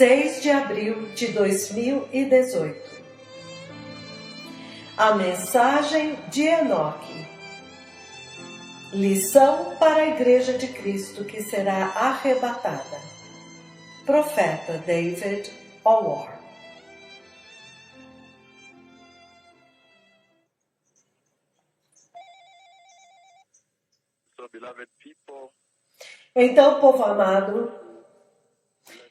6 de abril de 2018. A mensagem de Enoque. Lição para a Igreja de Cristo que será arrebatada. Profeta David Orr. Então, povo amado,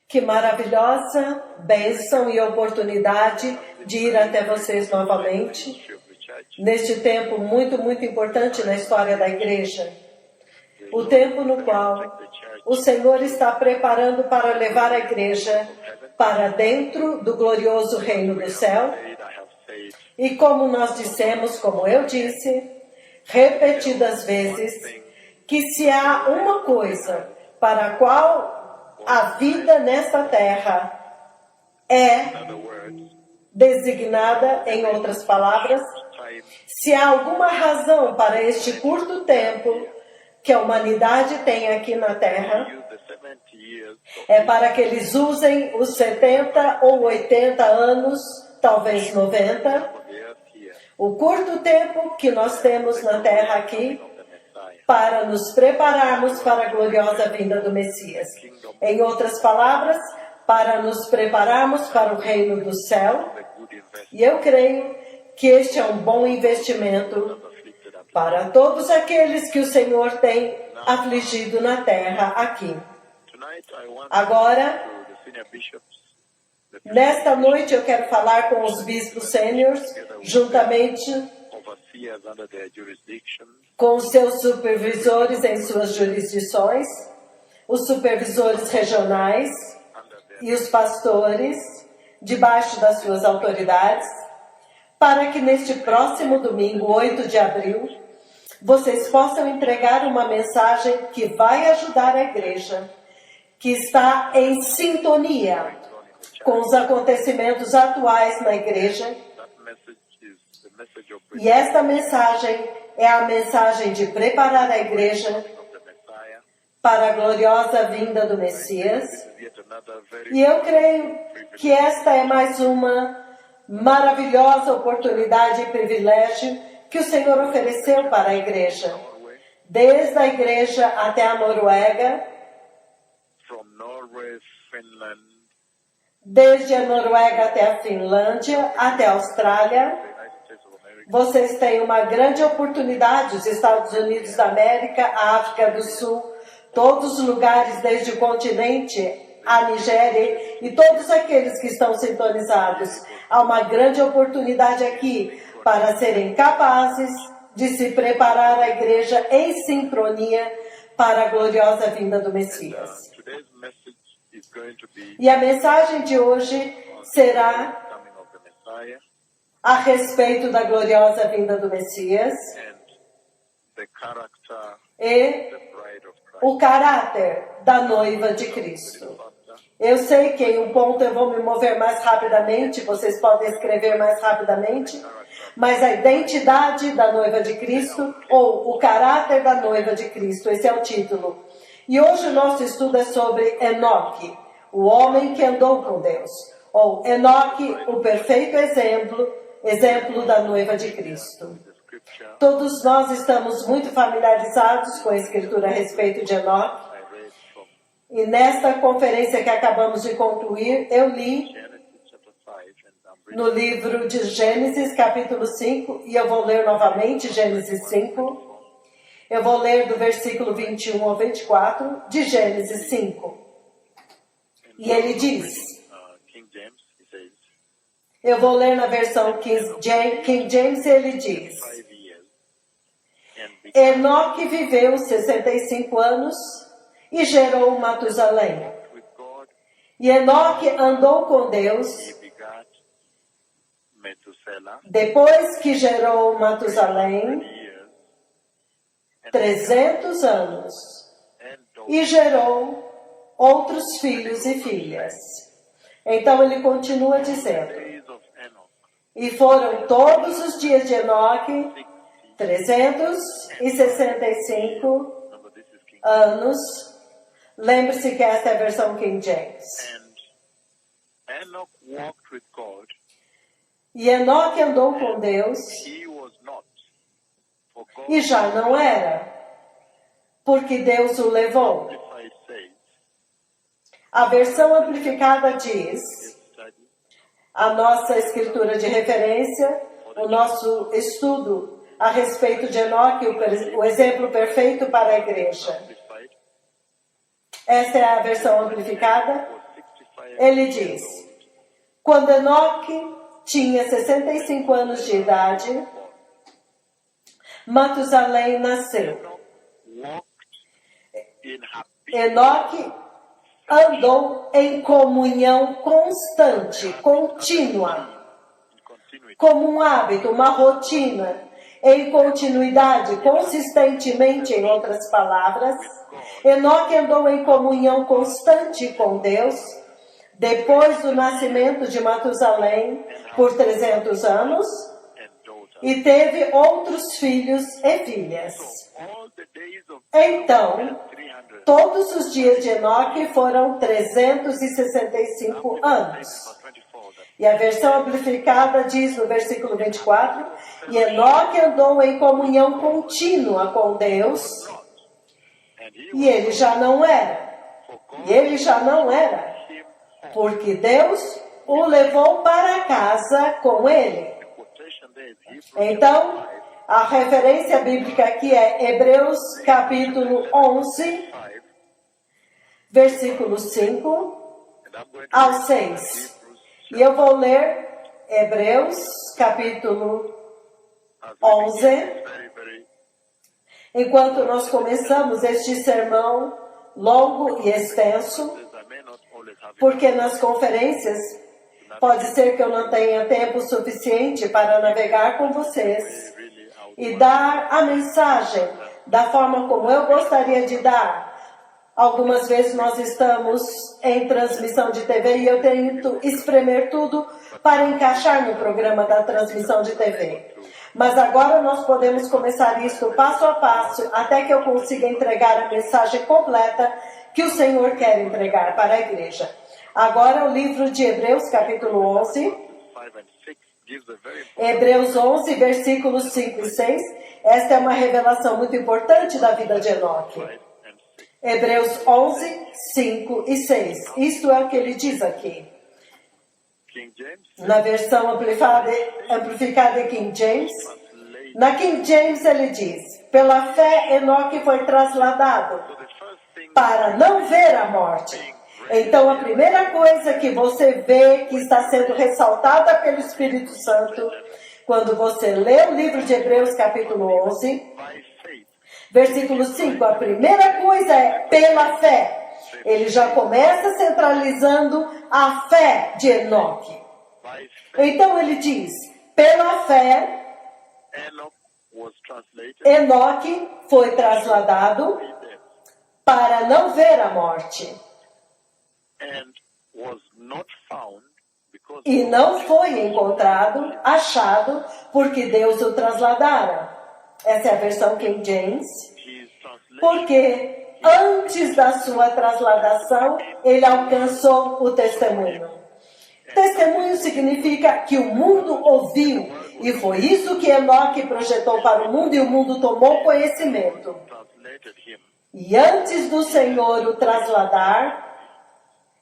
que maravilhosa bênção e oportunidade de ir até vocês novamente, neste tempo muito importante na história da igreja. O tempo no qual o Senhor está preparando para levar a igreja para dentro do glorioso reino do céu. E como nós dissemos, como eu disse, repetidas vezes, que se há uma coisa para a qual a vida nesta terra é designada, em outras palavras, se há alguma razão para este curto tempo que a humanidade tem aqui na terra, é para que eles usem os 70 ou 80 anos, talvez 90, o curto tempo que nós temos na terra aqui, para nos prepararmos para a gloriosa vinda do Messias. Em outras palavras, para nos prepararmos para o reino do céu. E eu creio que este é um bom investimento para todos aqueles que o Senhor tem afligido na terra aqui. Agora, nesta noite eu quero falar com os bispos sêniores, juntamente com os seus supervisores em suas jurisdições, os supervisores regionais e os pastores, debaixo das suas autoridades, para que neste próximo domingo, 8 de abril, vocês possam entregar uma mensagem que vai ajudar a igreja, que está em sintonia com os acontecimentos atuais na igreja. E esta mensagem é a mensagem de preparar a igreja para a gloriosa vinda do Messias. E eu creio que esta é mais uma maravilhosa oportunidade e privilégio que o Senhor ofereceu para a igreja. Desde a igreja até a Noruega, desde a Noruega até a Finlândia, até a Austrália. Vocês têm uma grande oportunidade, os Estados Unidos da América, a África do Sul, todos os lugares desde o continente, a Nigéria e todos aqueles que estão sintonizados. Há uma grande oportunidade aqui para serem capazes de se preparar a igreja em sincronia para a gloriosa vinda do Messias. E a mensagem de hoje será a respeito da gloriosa vinda do Messias e o caráter da noiva de Cristo. Eu sei que em um ponto eu vou me mover mais rapidamente, vocês podem escrever mais rapidamente, mas a identidade da noiva de Cristo ou o caráter da noiva de Cristo, esse é o título. E hoje o nosso estudo é sobre Enoque, o homem que andou com Deus, ou Enoque, o perfeito exemplo da noiva de Cristo. Todos nós estamos muito familiarizados com a escritura a respeito de Enoque. E nesta conferência que acabamos de concluir, eu li no livro de Gênesis, capítulo 5, e eu vou ler novamente Gênesis 5. Eu vou ler do versículo 21 ao 24 de Gênesis 5. E ele diz... Eu vou ler na versão King James, ele diz: Enoque viveu 65 anos e gerou Matusalém. E Enoque andou com Deus depois que gerou Matusalém 300 anos e gerou outros filhos e filhas. Então ele continua dizendo: e foram todos os dias de Enoque 365 anos. Lembre-se que esta é a versão King James. walked with God, E Enoque andou com Deus he was not, for God e já não era, porque Deus o levou. Amplified says, A versão amplificada diz, study a nossa escritura de referência, o nosso estudo a respeito de Enoque, o exemplo perfeito para a igreja. amplified Essa é a versão amplificada. was 65 Ele diz, quando Enoque tinha 65 anos de idade, Matusalém nasceu. walked in happy Enoque andou em comunhão constante, contínua, continuity como um hábito, uma rotina, em continuidade, consistentemente, em outras palavras. Enoque andou em comunhão constante com Deus, depois do nascimento de Matusalém, por 300 anos, and daughter. e teve outros filhos e filhas. All the days of Então, 300, todos os dias de Enoque foram 365 anos. verse 24, that E a versão amplificada diz no versículo 24, e Enoque andou em comunhão contínua com Deus, and he e ele já não era. E ele já não era, him porque Deus o levou para casa com ele. quotation there is Hebrews Então, a referência bíblica aqui é Hebreus capítulo 11, 5, versículo 5 and I'm going to ao read 6. Hebrews E eu vou ler Hebreus capítulo as 11. very Enquanto nós começamos este sermão longo e extenso, says I may not always have it porque nas conferências pode ser que eu não tenha tempo suficiente para navegar com vocês really out. e dar a mensagem da forma como eu gostaria de dar. Algumas vezes nós estamos em transmissão de TV e eu tento espremer tudo para encaixar no programa da transmissão de TV. Mas agora nós podemos começar isto passo a passo até que eu consiga entregar a mensagem completa que o Senhor quer entregar para a igreja. Agora o livro de Hebreus, capítulo 11. 5 and 6 gives a very Hebreus 11, versículos 5 e 6. Esta é uma revelação muito importante da vida de Enoque. 5 and 6. Hebreus 11, 5 e 6. Isto é o que ele diz aqui. King James Na versão amplificada em King James. Na King James ele diz, pela fé Enoque foi trasladado so the first thing para não ver a morte. Então a primeira coisa que você vê que está sendo ressaltada pelo Espírito Santo, quando você lê o livro de Hebreus capítulo 11, by faith versículo 5, a primeira coisa é pela fé. Ele já começa centralizando a fé de Enoque. by faith Então ele diz, pela fé, Enoch was translated Enoque foi trasladado to death para não ver a morte. and was not found because E não foi encontrado, achado, porque Deus o trasladara. Essa é a versão King James. his translation Porque antes da sua trasladação, ele alcançou o testemunho. Testemunho significa que o mundo ouviu. E foi isso que Enoque projetou para o mundo e o mundo tomou conhecimento. translated him. E antes do Senhor o trasladar,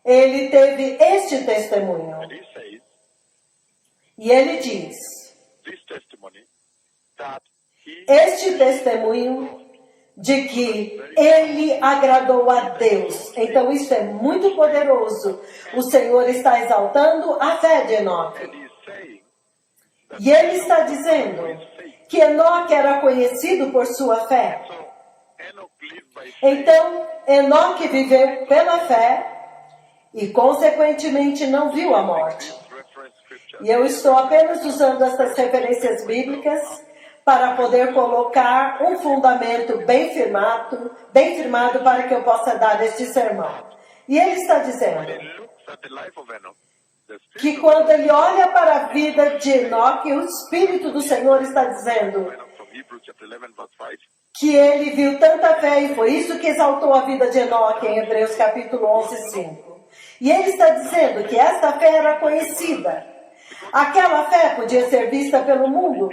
ele teve este testemunho. And he says, E ele diz, this testimony that he este testemunho de que ele agradou a Deus. Então isso é muito poderoso. O Senhor está exaltando a fé de Enoque. and he's saying E ele está dizendo que Enoque era conhecido por sua fé. so Enoch lived by faith Então, Enoque viveu pela fé e, consequentemente, não viu a morte. this reference scripture E eu estou apenas usando essas referências bíblicas para poder colocar um fundamento bem firmado para que eu possa dar este sermão. E ele está dizendo he looks at the life of Enoch, the que spirit quando ele olha para a vida de Enoque, o Espírito do Senhor está dizendo of Enoch from Hebrews chapter 11 verse 5 que ele viu tanta fé e foi isso que exaltou a vida de Enoque em Hebreus capítulo 11, 5. E ele está dizendo que esta fé era conhecida. Aquela fé podia ser vista pelo mundo,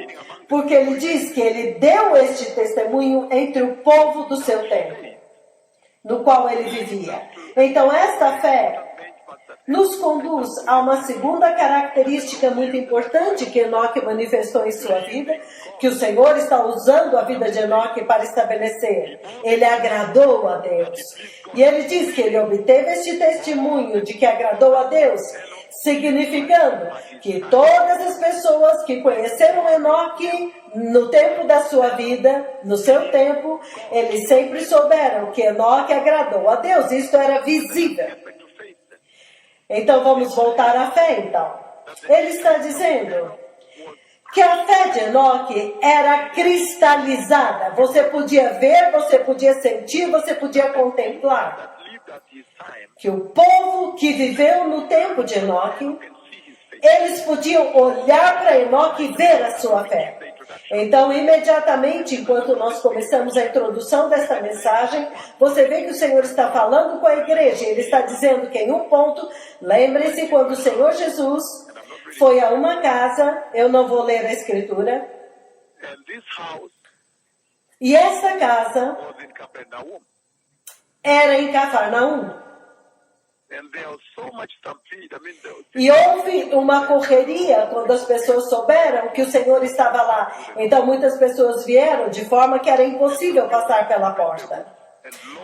porque ele diz que ele deu este testemunho entre o povo do seu tempo, no qual ele vivia. Então esta fé nos conduz a uma segunda característica muito importante que Enoque manifestou em sua vida, que o Senhor está usando a vida de Enoque para estabelecer. Ele agradou a Deus. E ele diz que ele obteve este testemunho de que agradou a Deus, significando que todas as pessoas que conheceram Enoque no tempo da sua vida, no seu tempo, eles sempre souberam que Enoque agradou a Deus. Isto era visível. Então vamos voltar à fé, então. Ele está dizendo que a fé de Enoque era cristalizada. Você podia ver, você podia sentir, você podia contemplar. Que o povo que viveu no tempo de Enoque, eles podiam olhar para Enoque e ver a sua fé. Então, imediatamente, enquanto nós começamos a introdução desta mensagem, você vê que o Senhor está falando com a igreja. Ele está dizendo que em um ponto, lembre-se, quando o Senhor Jesus foi a uma casa, eu não vou ler a escritura, e essa casa era em Cafarnaum. E houve uma correria quando as pessoas souberam que o Senhor estava lá. Então muitas pessoas vieram de forma que era impossível passar pela porta.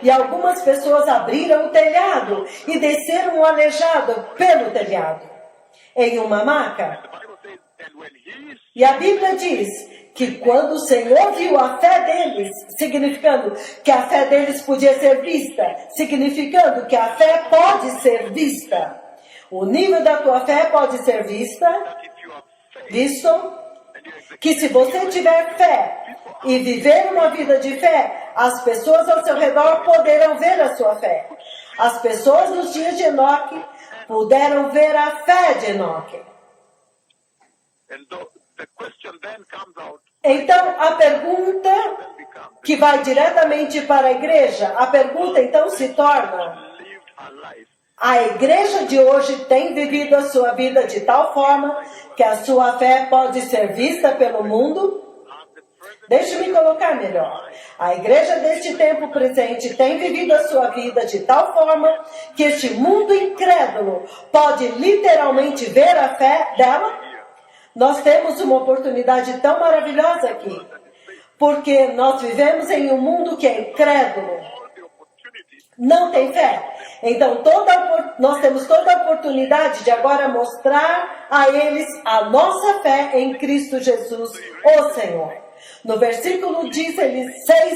E algumas pessoas abriram o telhado e desceram o aleijado pelo telhado, em uma maca. E a Bíblia diz que quando o Senhor viu a fé deles, significando que a fé deles podia ser vista, significando que a fé pode ser vista. O nível da tua fé pode ser visto, que se você tiver fé e viver uma vida de fé, as pessoas ao seu redor poderão ver a sua fé. As pessoas nos dias de Enoque puderam ver a fé de Enoque. Então, a pergunta que vai diretamente para a igreja, a pergunta então se torna: a igreja de hoje tem vivido a sua vida de tal forma que a sua fé pode ser vista pelo mundo? Deixe-me colocar melhor. A igreja deste tempo presente tem vivido a sua vida de tal forma que este mundo incrédulo pode literalmente ver a fé dela? Nós temos uma oportunidade tão maravilhosa aqui, porque nós vivemos em um mundo que é incrédulo, não tem fé. Então nós temos toda a oportunidade de agora mostrar a eles a nossa fé em Cristo Jesus, o Senhor. No versículo 6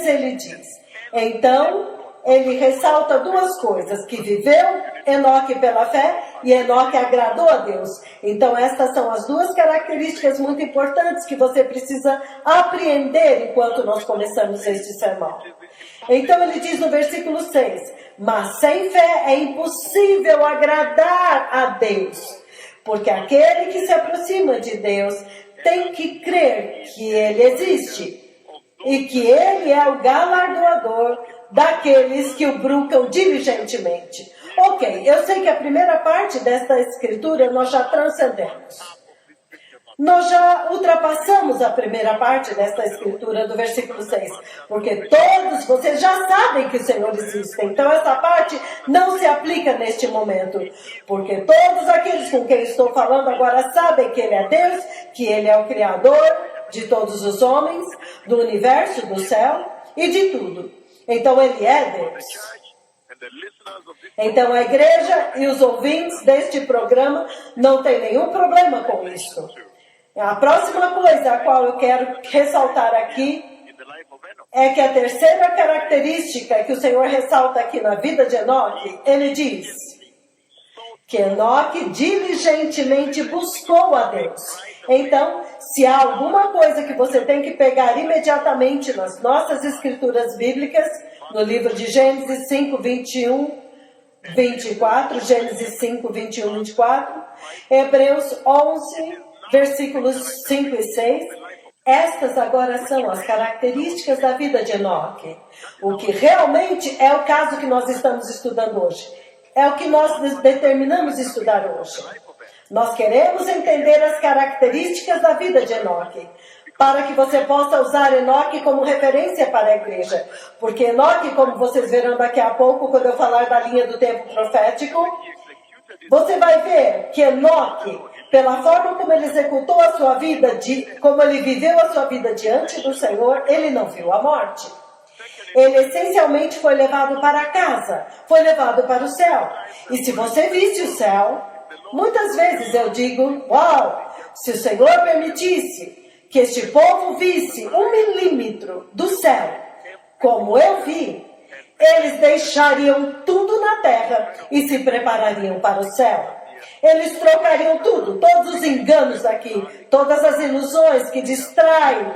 ele diz, então ele ressalta duas coisas, que viveu Enoque pela fé e Enoque agradou a Deus. Então estas são as duas características muito importantes que você precisa apreender enquanto nós começamos este sermão. Então ele diz no versículo 6, mas sem fé é impossível agradar a Deus, porque aquele que se aproxima de Deus tem que crer que Ele existe e que Ele é o galardoador daqueles que o buscam diligentemente. Ok, eu sei que a primeira parte desta escritura nós já transcendemos. Nós já ultrapassamos a primeira parte desta escritura do versículo 6, porque todos vocês já sabem que o Senhor existe. Então essa parte não se aplica neste momento, porque todos aqueles com quem estou falando agora sabem que Ele é Deus, que Ele é o Criador de todos os homens, do universo, do céu e de tudo. Então Ele é Deus. Então a igreja e os ouvintes deste programa não têm nenhum problema com isso. A próxima coisa a qual eu quero ressaltar aqui é que a terceira característica que o Senhor ressalta aqui na vida de Enoque, ele diz que Enoque diligentemente buscou a Deus. Então, se há alguma coisa que você tem que pegar imediatamente nas nossas escrituras bíblicas, no livro de Gênesis 5, 21, 24, Gênesis 5, 21, 24, Hebreus 11, versículos 5 e 6, estas agora são as características da vida de Enoque. O que realmente é o caso que nós estamos estudando hoje. É o que nós determinamos estudar hoje. Nós queremos entender as características da vida de Enoque, para que você possa usar Enoque como referência para a igreja. Porque Enoque, como vocês verão daqui a pouco, quando eu falar da linha do tempo profético, você vai ver que Enoque, pela forma como ele executou a sua vida, como ele viveu a sua vida diante do Senhor, ele não viu a morte. Ele essencialmente foi levado para casa, foi levado para o céu. E se você visse o céu, muitas vezes eu digo, uau, se o Senhor permitisse que este povo visse 1 milímetro do céu, como eu vi, eles deixariam tudo na terra e se preparariam para o céu. Eles trocariam tudo, todos os enganos aqui, todas as ilusões que distraem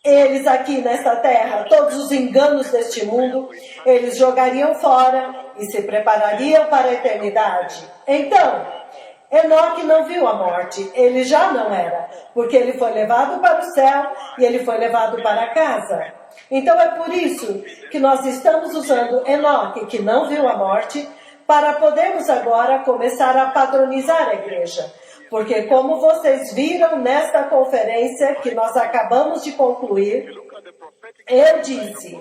eles aqui nesta terra, todos os enganos deste mundo, eles jogariam fora e se preparariam para a eternidade. Então, Enoque não viu a morte, ele já não era, porque ele foi levado para o céu e ele foi levado para casa. Então é por isso que nós estamos usando Enoque, que não viu a morte, para podermos agora começar a padronizar a igreja. Porque como vocês viram nesta conferência que nós acabamos de concluir, eu disse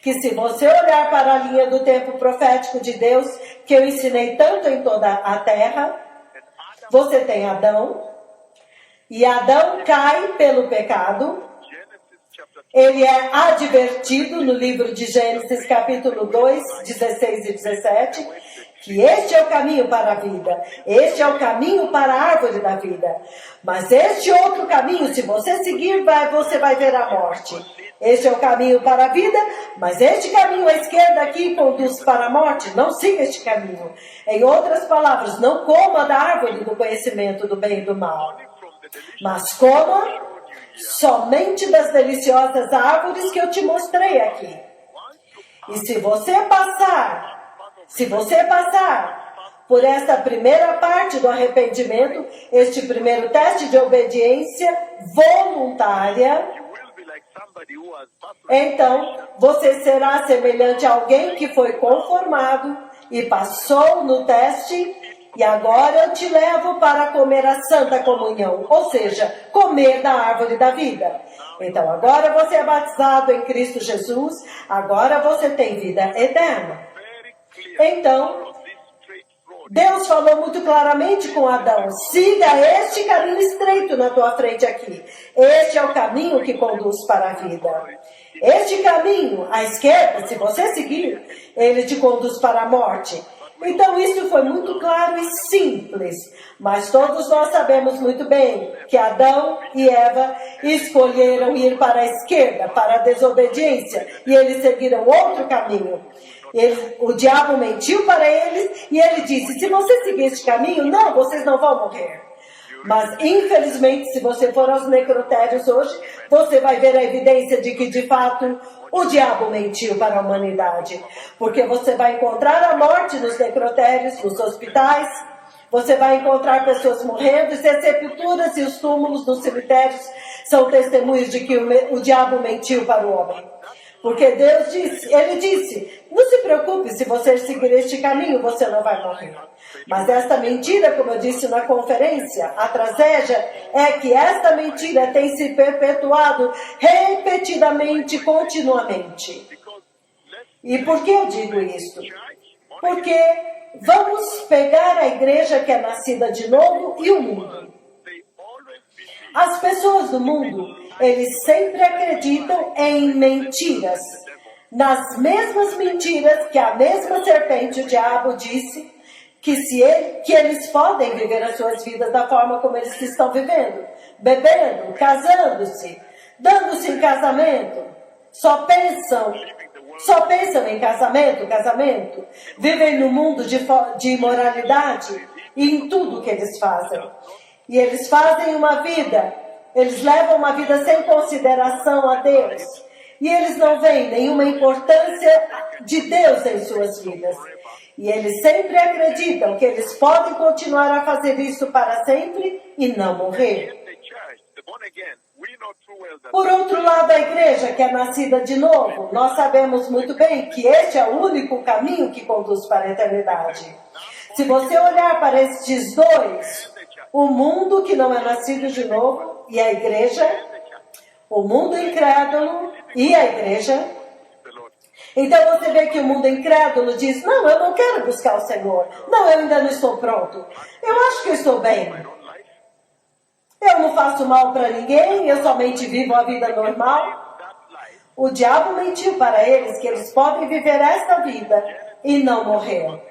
que se você olhar para a linha do tempo profético de Deus, que eu ensinei tanto em toda a terra, você tem Adão, e Adão cai pelo pecado. Ele é advertido no livro de Gênesis, capítulo 2, 16 e 17, que este é o caminho para a vida, este é o caminho para a árvore da vida. Mas este outro caminho, se você seguir, você vai ver a morte. Este é o caminho para a vida, mas este caminho à esquerda aqui conduz para a morte. Não siga este caminho. Em outras palavras, não coma da árvore do conhecimento do bem e do mal, mas coma somente das deliciosas árvores que eu te mostrei aqui. E se você passar por esta primeira parte do arrependimento, este primeiro teste de obediência voluntária, então você será semelhante a alguém que foi conformado e passou no teste. E agora eu te levo para comer a Santa Comunhão, ou seja, comer da árvore da vida. Então agora você é batizado em Cristo Jesus, agora você tem vida eterna. Então, Deus falou muito claramente com Adão, siga este caminho estreito na tua frente aqui. Este é o caminho que conduz para a vida. Este caminho, à esquerda, se você seguir, ele te conduz para a morte. Então isso foi muito claro e simples, mas todos nós sabemos muito bem que Adão e Eva escolheram ir para a esquerda, para a desobediência, e eles seguiram outro caminho. O diabo mentiu para eles e ele disse, se você seguir este caminho, não, vocês não vão morrer. Mas infelizmente, se você for aos necrotérios hoje, você vai ver a evidência de que de fato o diabo mentiu para a humanidade. Porque você vai encontrar a morte nos necrotérios, nos hospitais, você vai encontrar pessoas morrendo, e as sepulturas e os túmulos nos cemitérios são testemunhos de que o diabo mentiu para o homem. Porque Deus disse, ele disse, não se preocupe, se você seguir este caminho, você não vai morrer. Mas esta mentira, como eu disse na conferência, a tragédia é que esta mentira tem se perpetuado repetidamente, continuamente. E por que eu digo isso? Porque vamos pegar a igreja que é nascida de novo e o mundo. As pessoas do mundo, eles sempre acreditam em mentiras. Nas mesmas mentiras que a mesma serpente, o diabo, disse que eles podem viver as suas vidas da forma como eles estão vivendo. Bebendo, casando-se, dando-se em casamento. Só pensam em casamento. Vivem no mundo de imoralidade e em tudo que eles fazem. E eles fazem uma vida, eles levam uma vida sem consideração a Deus. E eles não veem nenhuma importância de Deus em suas vidas. E eles sempre acreditam que eles podem continuar a fazer isso para sempre e não morrer. know too well that Por outro lado, a igreja que é nascida de novo, nós sabemos muito bem que este é o único caminho que conduz para a eternidade. Se você olhar para estes dois, o mundo que não é nascido de novo e a igreja, o mundo incrédulo e a igreja, the Lord, então você vê que o mundo incrédulo diz, não, eu não quero buscar o Senhor. Não, eu ainda não estou pronto. Eu acho que eu estou bem. my own life, Eu não faço mal para ninguém, eu somente vivo a vida normal. that life, O diabo mentiu para eles que eles podem viver esta vida e não morrer.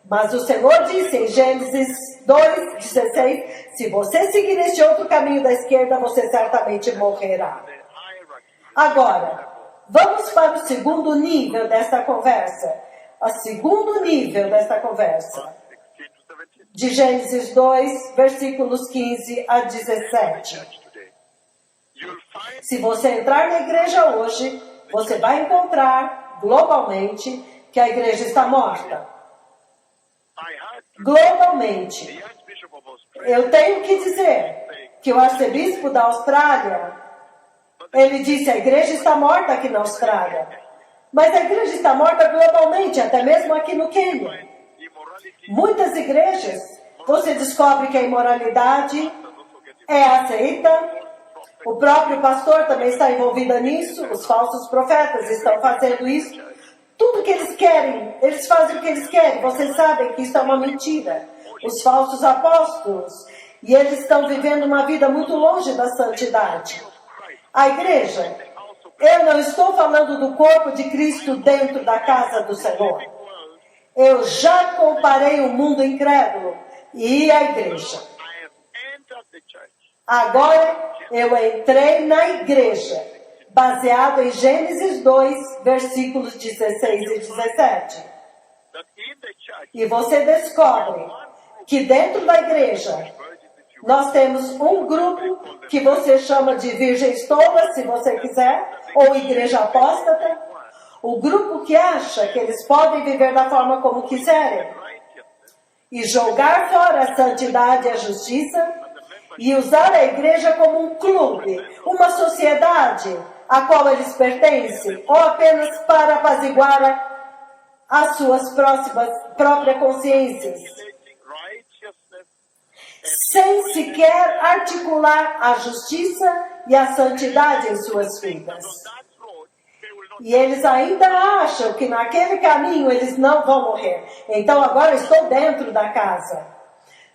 Mas o Senhor disse em Gênesis 2:16, se você seguir este outro caminho da esquerda, você certamente morrerá. the hierarchy, Agora, vamos para o segundo nível desta conversa. O segundo nível desta conversa. 16 to 17. De Gênesis 2, versículos 15 a 17. Church today. You'll find Se você entrar na igreja hoje, você vai encontrar, globalmente, que a igreja está morta. I heard Globalmente. the Archbishop of Australia, Eu tenho que dizer que o arcebispo da Austrália, ele disse, a igreja está morta aqui na Austrália. Mas a igreja está morta globalmente, até mesmo aqui no Quênia. immorality, Muitas igrejas, você descobre que a imoralidade é aceita. O próprio pastor também está envolvido nisso. Os falsos profetas estão fazendo isso. Tudo que eles querem, eles fazem o que eles querem. Vocês sabem que isso é uma mentira. Os falsos apóstolos. E eles estão vivendo uma vida muito longe da santidade. A igreja, eu não estou falando do corpo de Cristo dentro da casa do Senhor. Eu já comparei o mundo incrédulo e a igreja. I have entered the church. Agora eu entrei na igreja, baseado em Gênesis 2, versículos 16 e 17. That in the church, E você descobre que dentro da igreja virgins, if you nós temos um grupo que você chama de virgens tolas, se você quiser, ou igreja apóstata. O grupo que acha que eles podem viver da forma como quiserem righteousness, e jogar fora a santidade e a justiça e usar a igreja como um clube, uma sociedade a qual eles pertencem, ou apenas para apaziguar as suas próprias consciências, taking righteousness, sem sequer articular a justiça e a santidade em suas vidas. that road, they will not. E eles ainda acham que naquele caminho eles não vão morrer. Então agora estou dentro da casa.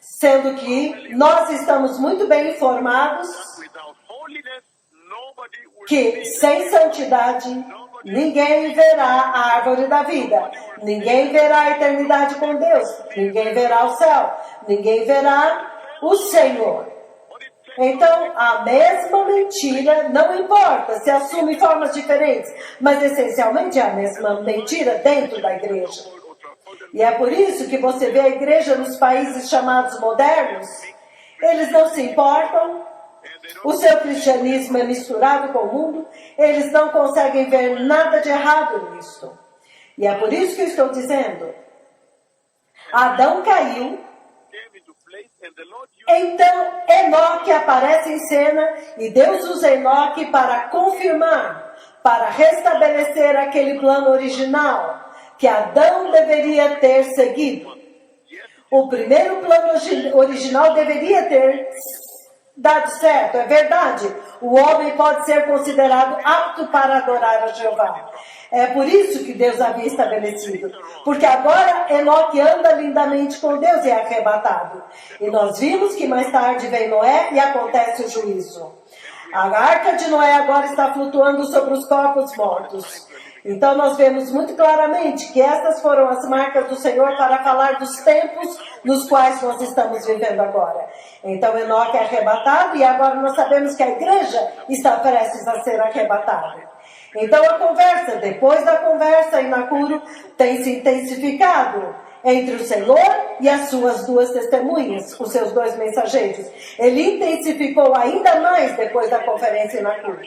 Sendo que nós estamos muito bem informados Without holiness, nobody will que see sem santidade ninguém verá a árvore da vida. Ninguém verá a eternidade com Deus. Ninguém verá o céu. Ninguém verá o Senhor. what it takes. Então, a mesma mentira, não importa se assume formas diferentes, mas essencialmente é a mesma mentira dentro da igreja. E é por isso que você vê a igreja nos países chamados modernos, eles não se importam, o seu cristianismo é misturado com o mundo, eles não conseguem ver nada de errado nisso. E é por isso que eu estou dizendo, Adão caiu, Came into place, and the Lord used então Enoque aparece em cena e Deus usa Enoque para confirmar, para restabelecer aquele plano original que Adão deveria ter seguido. O primeiro plano original deveria ter dado certo, é verdade. O homem pode ser considerado apto para adorar a Jeová. É por isso que Deus havia estabelecido. Porque agora Enoque anda lindamente com Deus e é arrebatado. E nós vimos que mais tarde vem Noé e acontece o juízo. A arca de Noé agora está flutuando sobre os corpos mortos. Então nós vemos muito claramente que estas foram as marcas do Senhor para falar dos tempos nos quais nós estamos vivendo agora. Então Enoque é arrebatado e agora nós sabemos que a igreja está prestes a ser arrebatada. Então a conversa, depois da conversa em Nakuru, tem se intensificado entre o Senhor e as suas duas testemunhas, os seus dois mensageiros. Ele intensificou ainda mais depois da conferência em Nakuru.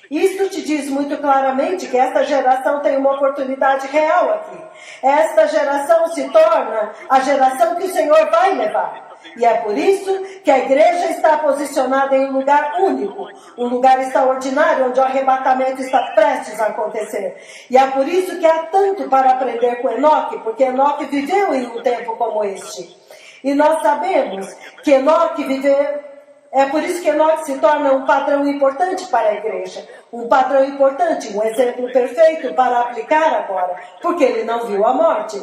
Isso te diz muito claramente que esta geração tem uma oportunidade real aqui. Esta geração se torna a geração que o Senhor vai levar. E é por isso que a igreja está posicionada em um lugar único, um lugar extraordinário, onde o arrebatamento está prestes a acontecer. E é por isso que há tanto para aprender com Enoque, porque Enoque viveu em um tempo como este. E nós sabemos que Enoque viveu. É por isso que Enoque se torna um padrão importante para a igreja. Um padrão importante, um exemplo perfeito para aplicar agora, porque ele não viu a morte.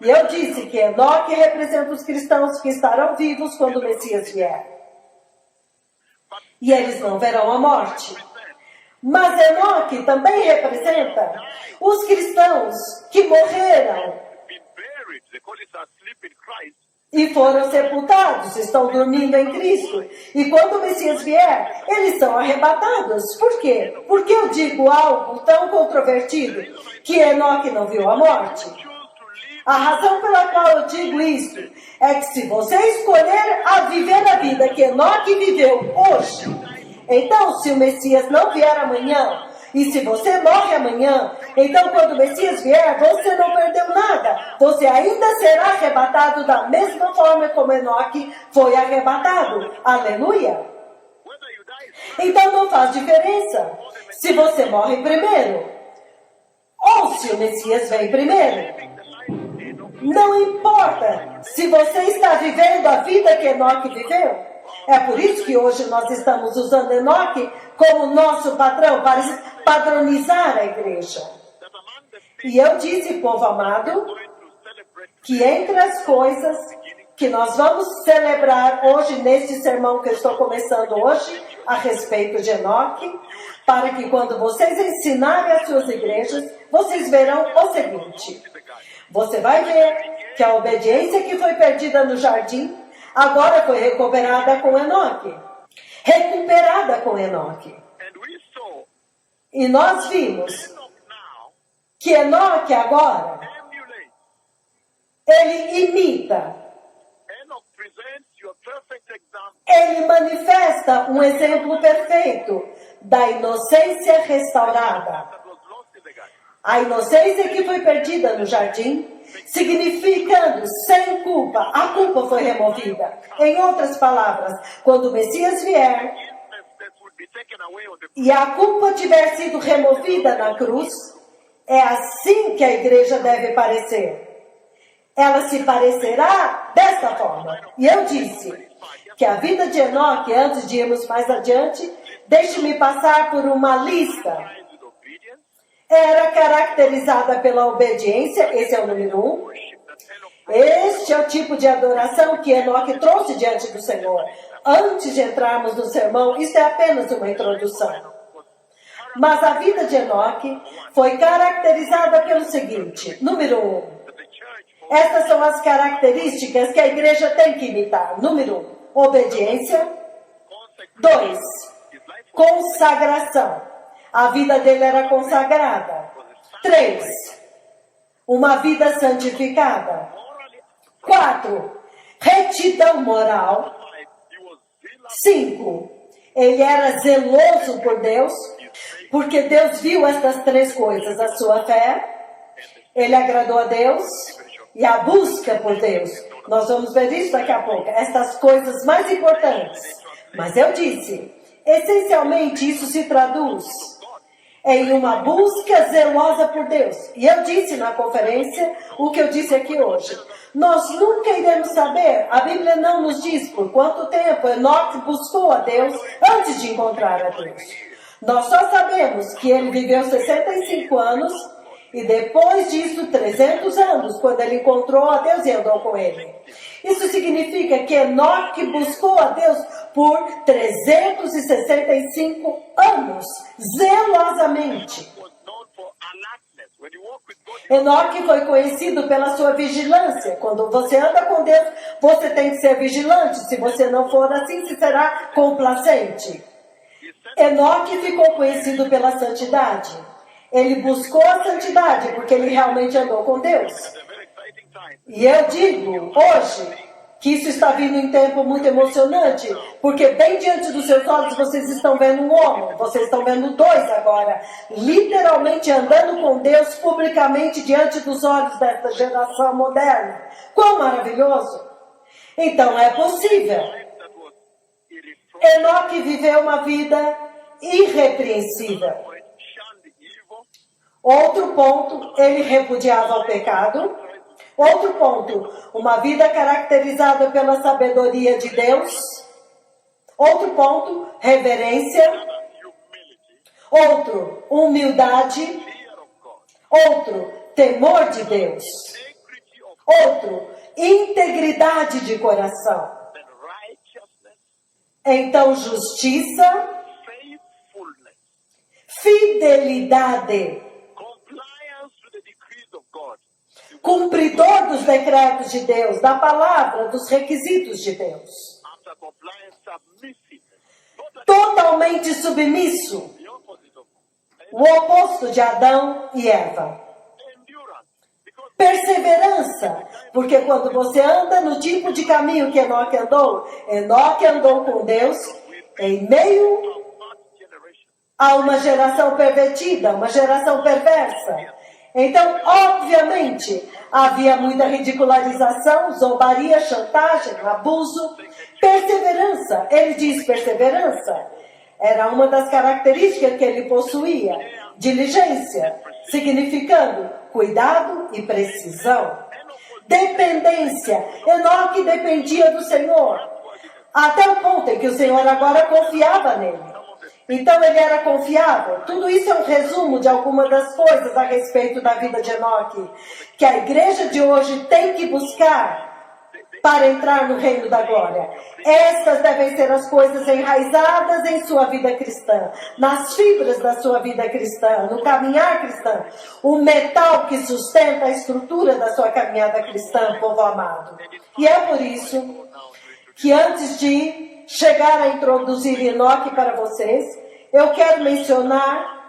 E eu disse que Enoque representa os cristãos que estarão vivos quando o Messias vier. E eles não verão a morte. Mas Enoque também representa os cristãos que morreram e foram sepultados, estão dormindo em Cristo. E quando o Messias vier, eles são arrebatados. Por quê? Porque eu digo algo tão controvertido que Enoque não viu a morte. A razão pela qual eu digo isso é que se você escolher a viver a vida que Enoque viveu hoje, então se o Messias não vier amanhã, e se você morre amanhã, então quando o Messias vier, você não perdeu nada. Você ainda será arrebatado da mesma forma como Enoque foi arrebatado. Aleluia! Então não faz diferença se você morre primeiro ou se o Messias vem primeiro. Não importa se você está vivendo a vida que Enoque viveu. É por isso que hoje nós estamos usando Enoque como nosso patrão, para padronizar a igreja. E eu disse, povo amado, que entre as coisas que nós vamos celebrar hoje, neste sermão que eu estou começando hoje, a respeito de Enoque, para que quando vocês ensinarem as suas igrejas, vocês verão o seguinte. Você vai ver que a obediência que foi perdida no jardim, agora foi recuperada com Enoque. Recuperada com Enoque. E nós vimos que Enoque agora, ele imita, ele manifesta um exemplo perfeito da inocência restaurada. A inocência que foi perdida no jardim, significando sem culpa, a culpa foi removida. Em outras palavras, quando o Messias vier e a culpa tiver sido removida na cruz, é assim que a igreja deve parecer. Ela se parecerá desta forma. E eu disse que a vida de Enoque, antes de irmos mais adiante, deixe-me passar por uma lista. Era caracterizada pela obediência, esse é o número 1. Este é o tipo de adoração que Enoque trouxe diante do Senhor. Antes de entrarmos no sermão, isso é apenas uma introdução. Mas a vida de Enoque foi caracterizada pelo seguinte. Número 1. Essas são as características que a igreja tem que imitar. Número 1. Obediência. 2. Consagração. A vida dele era consagrada. 3. Uma vida santificada. 4. Retidão moral. 5. Ele era zeloso por Deus, porque Deus viu estas 3 coisas. A sua fé, ele agradou a Deus e a busca por Deus. Nós vamos ver isso daqui a pouco. Estas coisas mais importantes. Mas eu disse, essencialmente isso se traduz em uma busca zelosa por Deus. E eu disse na conferência o que eu disse aqui hoje. Nós nunca iremos saber, a Bíblia não nos diz por quanto tempo Enoque buscou a Deus antes de encontrar a Deus. Nós só sabemos que ele viveu 65 anos e depois disso 300 anos, quando ele encontrou a Deus e andou com ele. Isso significa que Enoque buscou a Deus por 365 anos, zelosamente. Enoque foi conhecido pela sua vigilância. Quando você anda com Deus, você tem que ser vigilante. Se você não for assim, você será complacente. Enoque ficou conhecido pela santidade. Ele buscou a santidade porque ele realmente andou com Deus. E eu digo hoje que isso está vindo em tempo muito emocionante, porque bem diante dos seus olhos vocês estão vendo um homem, vocês estão vendo 2 agora, literalmente andando com Deus publicamente diante dos olhos desta geração moderna. Quão maravilhoso! Então é possível. life that was irreproachable, Enoque viveu uma vida irrepreensível. point, shunned evil, Outro ponto, ele repudiava o pecado. Outro ponto, uma vida caracterizada pela sabedoria de Deus. Outro ponto, reverência. humility, Outro, humildade. fear of God, Outro, temor de Deus. integrity of Outro, integridade de coração. then righteousness, Então, justiça, faithfulness, fidelidade, compliance with the decrees of God. cumpridor dos decretos de Deus, da palavra, dos requisitos de Deus. After compliance, submissiveness, not Totalmente submisso, the opposite of o oposto de Adão e Eva. endurance, because Perseverança, porque quando você anda no tipo de caminho que Enoque andou com Deus em meio of past generation, a uma geração pervertida, uma geração perversa. Então, obviamente, havia muita ridicularização, zombaria, chantagem, abuso. Perseverança, ele diz perseverança, era uma das características que ele possuía. Diligência, significando cuidado e precisão. Dependência, Enoque dependia do Senhor, até o ponto em que o Senhor agora confiava nele. Então ele era confiável. Tudo isso é um resumo de algumas das coisas a respeito da vida de Enoque, que a igreja de hoje tem que buscar para entrar no reino da glória. Estas devem ser as coisas enraizadas em sua vida cristã, nas fibras da sua vida cristã, no caminhar cristão. O metal que sustenta a estrutura da sua caminhada cristã, povo amado. E é por isso que antes de chegar a introduzir Enoque para vocês, eu quero mencionar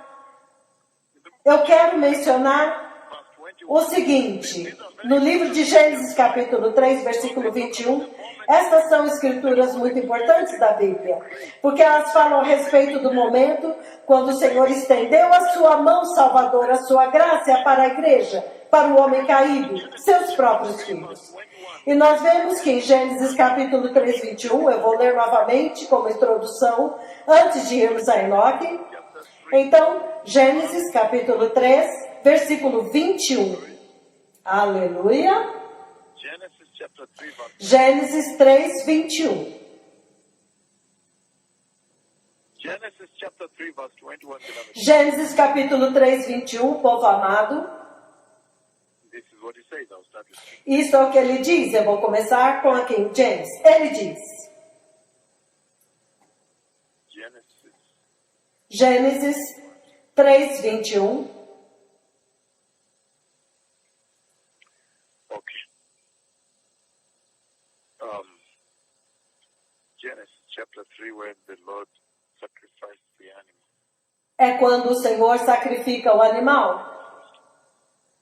o seguinte, no livro de Gênesis capítulo 3, versículo 21, estas são escrituras muito importantes da Bíblia, porque elas falam a respeito do momento quando o Senhor estendeu a sua mão salvadora, a sua graça para a igreja, para o homem caído, seus próprios filhos. E nós vemos que em Gênesis capítulo 3, 21, eu vou ler novamente como introdução, antes de irmos a Enoque. Então, Gênesis capítulo 3, versículo 21. Aleluia. Genesis chapter 3, verse Gênesis 3, 21. Genesis chapter 3, verse 21, beloved. Gênesis capítulo 3, 21, povo amado. This is what he says. I'll start with it. Isso é o que ele diz. Eu vou começar com a King James. Ele diz, Genesis Gênesis 3, 21. Okay. Genesis chapter 3, when the Lord sacrificed the animal. É quando o Senhor sacrifica o animal.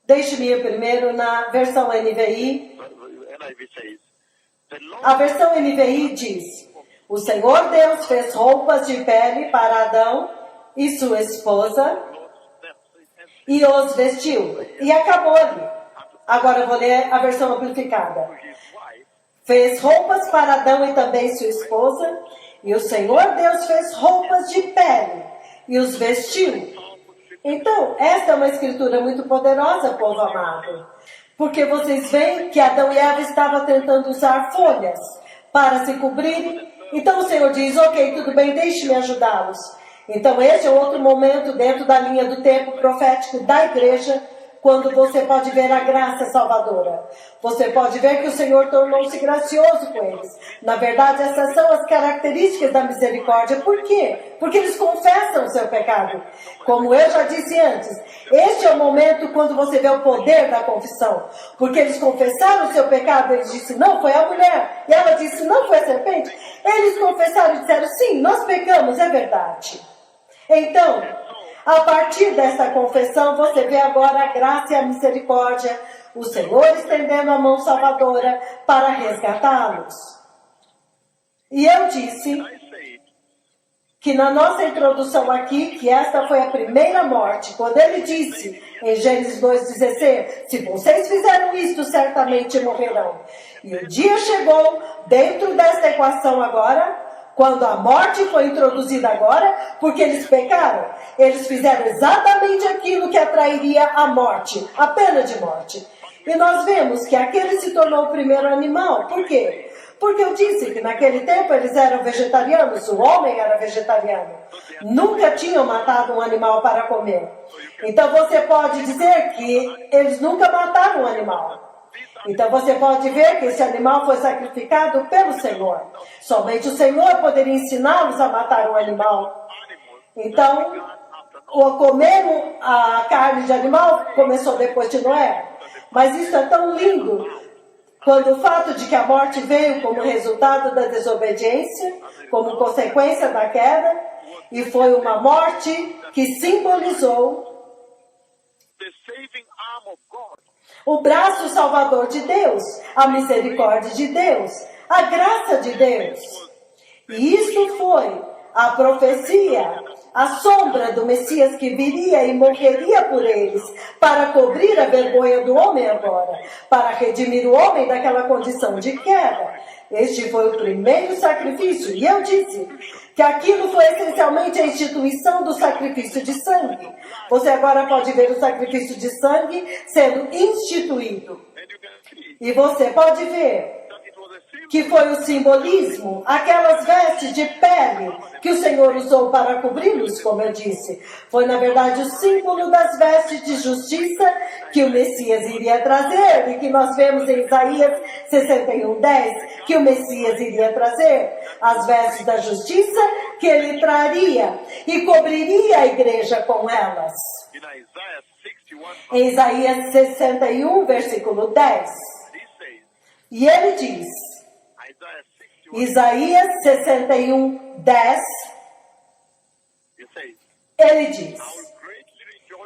Deixe-me ir primeiro na versão NVI. NIV says, the Lord A versão NVI diz, o Senhor Deus fez roupas de pele para Adão e sua esposa clothed them. e os vestiu. E acabou ali. Agora eu vou ler a versão amplificada. To his wife, Fez roupas para Adão e também sua esposa, e o Senhor Deus fez roupas de pele e os vestiu. Então, esta é uma escritura muito poderosa, povo amado, porque vocês veem que Adão e Eva estavam tentando usar folhas para se cobrirem. Então o Senhor diz, ok, tudo bem, deixe-me ajudá-los. Então esse é outro momento dentro da linha do tempo profético da igreja, quando você pode ver a graça salvadora. Você pode ver que o Senhor tornou-se gracioso com eles. Na verdade, essas são as características da misericórdia. Por quê? Porque eles confessam o seu pecado. Como eu já disse antes, este é o momento quando você vê o poder da confissão. Porque eles confessaram o seu pecado, eles disseram, não, foi a mulher. E ela disse, não, foi a serpente. Eles confessaram e disseram, sim, nós pecamos, é verdade. Então, a partir desta confissão, você vê agora a graça e a misericórdia, o Senhor estendendo a mão salvadora para resgatá-los. E eu disse, I said, que na nossa introdução aqui, que esta foi a primeira morte, quando ele disse em Gênesis 2,16, se vocês fizeram isto, certamente morrerão. E o dia chegou, dentro desta equação agora, quando a morte foi introduzida agora, porque eles pecaram, eles fizeram exatamente aquilo que atrairia a morte, a pena de morte. E nós vemos que aquele se tornou o primeiro animal. Por quê? Porque eu disse que naquele tempo eles eram vegetarianos, o homem era vegetariano. Nunca tinham matado um animal para comer. Então você pode dizer que eles nunca mataram um animal. Então você pode ver que esse animal foi sacrificado pelo Senhor. Somente o Senhor poderia ensiná-los a matar um animal. Então, o comer a carne de animal começou depois de Noé. Mas isso é tão lindo, quando o fato de que a morte veio como resultado da desobediência, como consequência da queda, e foi uma morte que simbolizou o braço salvador de Deus, a misericórdia de Deus, a graça de Deus. E isso foi a profecia, a sombra do Messias que viria e morreria por eles, para cobrir a vergonha do homem agora, para redimir o homem daquela condição de queda. Este foi o primeiro sacrifício. E eu disse que aquilo foi essencialmente a instituição do sacrifício de sangue. Você agora pode ver o sacrifício de sangue sendo instituído. E você pode ver que foi o simbolismo, aquelas vestes de pele que o Senhor usou para cobri-los, como eu disse. Foi, na verdade, o símbolo das vestes de justiça que o Messias iria trazer, e que nós vemos em Isaías 61:10, que o Messias iria trazer. As vestes da justiça que ele traria e cobriria a igreja com elas. Em Isaías 61, versículo 10. E ele diz, Isaías 61:10, ele diz,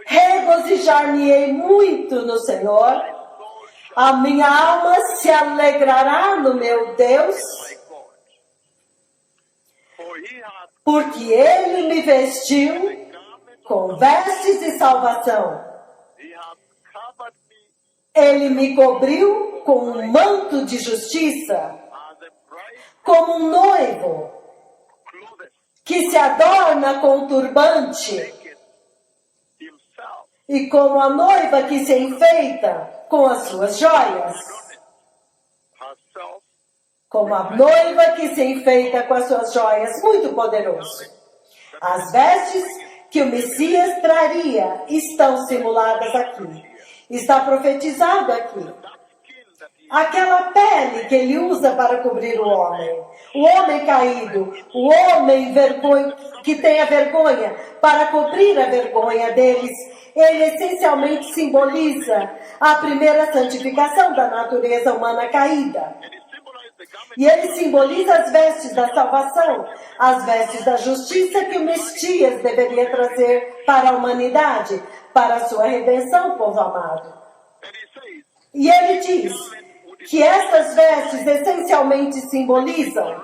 regozijar-me-ei muito no Senhor, a minha alma se alegrará no meu Deus, porque ele me vestiu com vestes de salvação. Ele me cobriu com um manto de justiça, como um noivo que se adorna com um turbante, e como a noiva que se enfeita com as suas joias. Como a noiva que se enfeita com as suas joias. Muito poderoso. As vestes que o Messias traria estão simuladas aqui. Está profetizado aqui. Aquela pele que ele usa para cobrir o homem caído, o homem que tem a vergonha, para cobrir a vergonha deles, ele essencialmente simboliza a primeira santificação da natureza humana caída. E ele simboliza as vestes da salvação, as vestes da justiça que o Messias deveria trazer para a humanidade, para a sua redenção, povo amado. E ele diz que essas vestes essencialmente simbolizam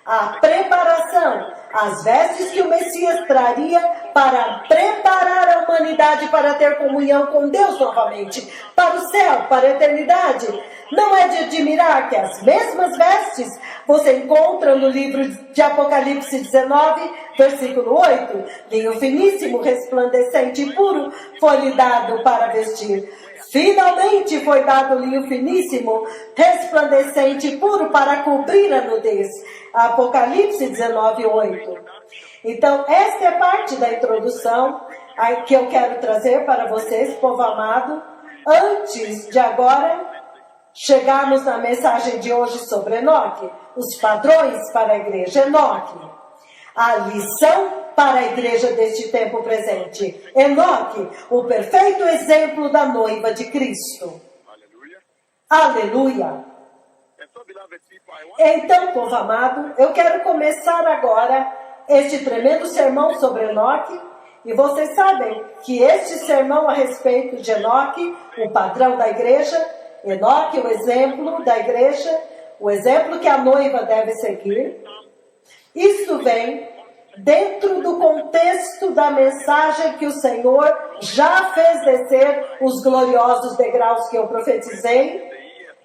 a preparação, as vestes que o Messias traria para preparar a humanidade para ter comunhão com Deus novamente, para o céu, para a eternidade. Não é de admirar que as mesmas vestes você encontra no livro de Apocalipse 19, versículo 8. Linho finíssimo, resplandecente e puro foi-lhe dado para vestir. Finalmente foi dado linho finíssimo, resplandecente e puro para cobrir a nudez. Apocalipse 19, 8. Então, esta é parte da introdução que eu quero trazer para vocês, povo amado, antes de agora chegarmos na mensagem de hoje sobre Enoque, os padrões para a igreja Enoque, a lição para a igreja deste tempo presente. Enoque, o perfeito exemplo da noiva de Cristo. Aleluia! Então, povo amado, eu quero começar agora este tremendo sermão sobre Enoque. E vocês sabem que este sermão a respeito de Enoque, o padrão da igreja, Enoque, o exemplo da igreja, o exemplo que a noiva deve seguir, isto vem dentro do contexto da mensagem que o Senhor já fez descer os gloriosos degraus que eu profetizei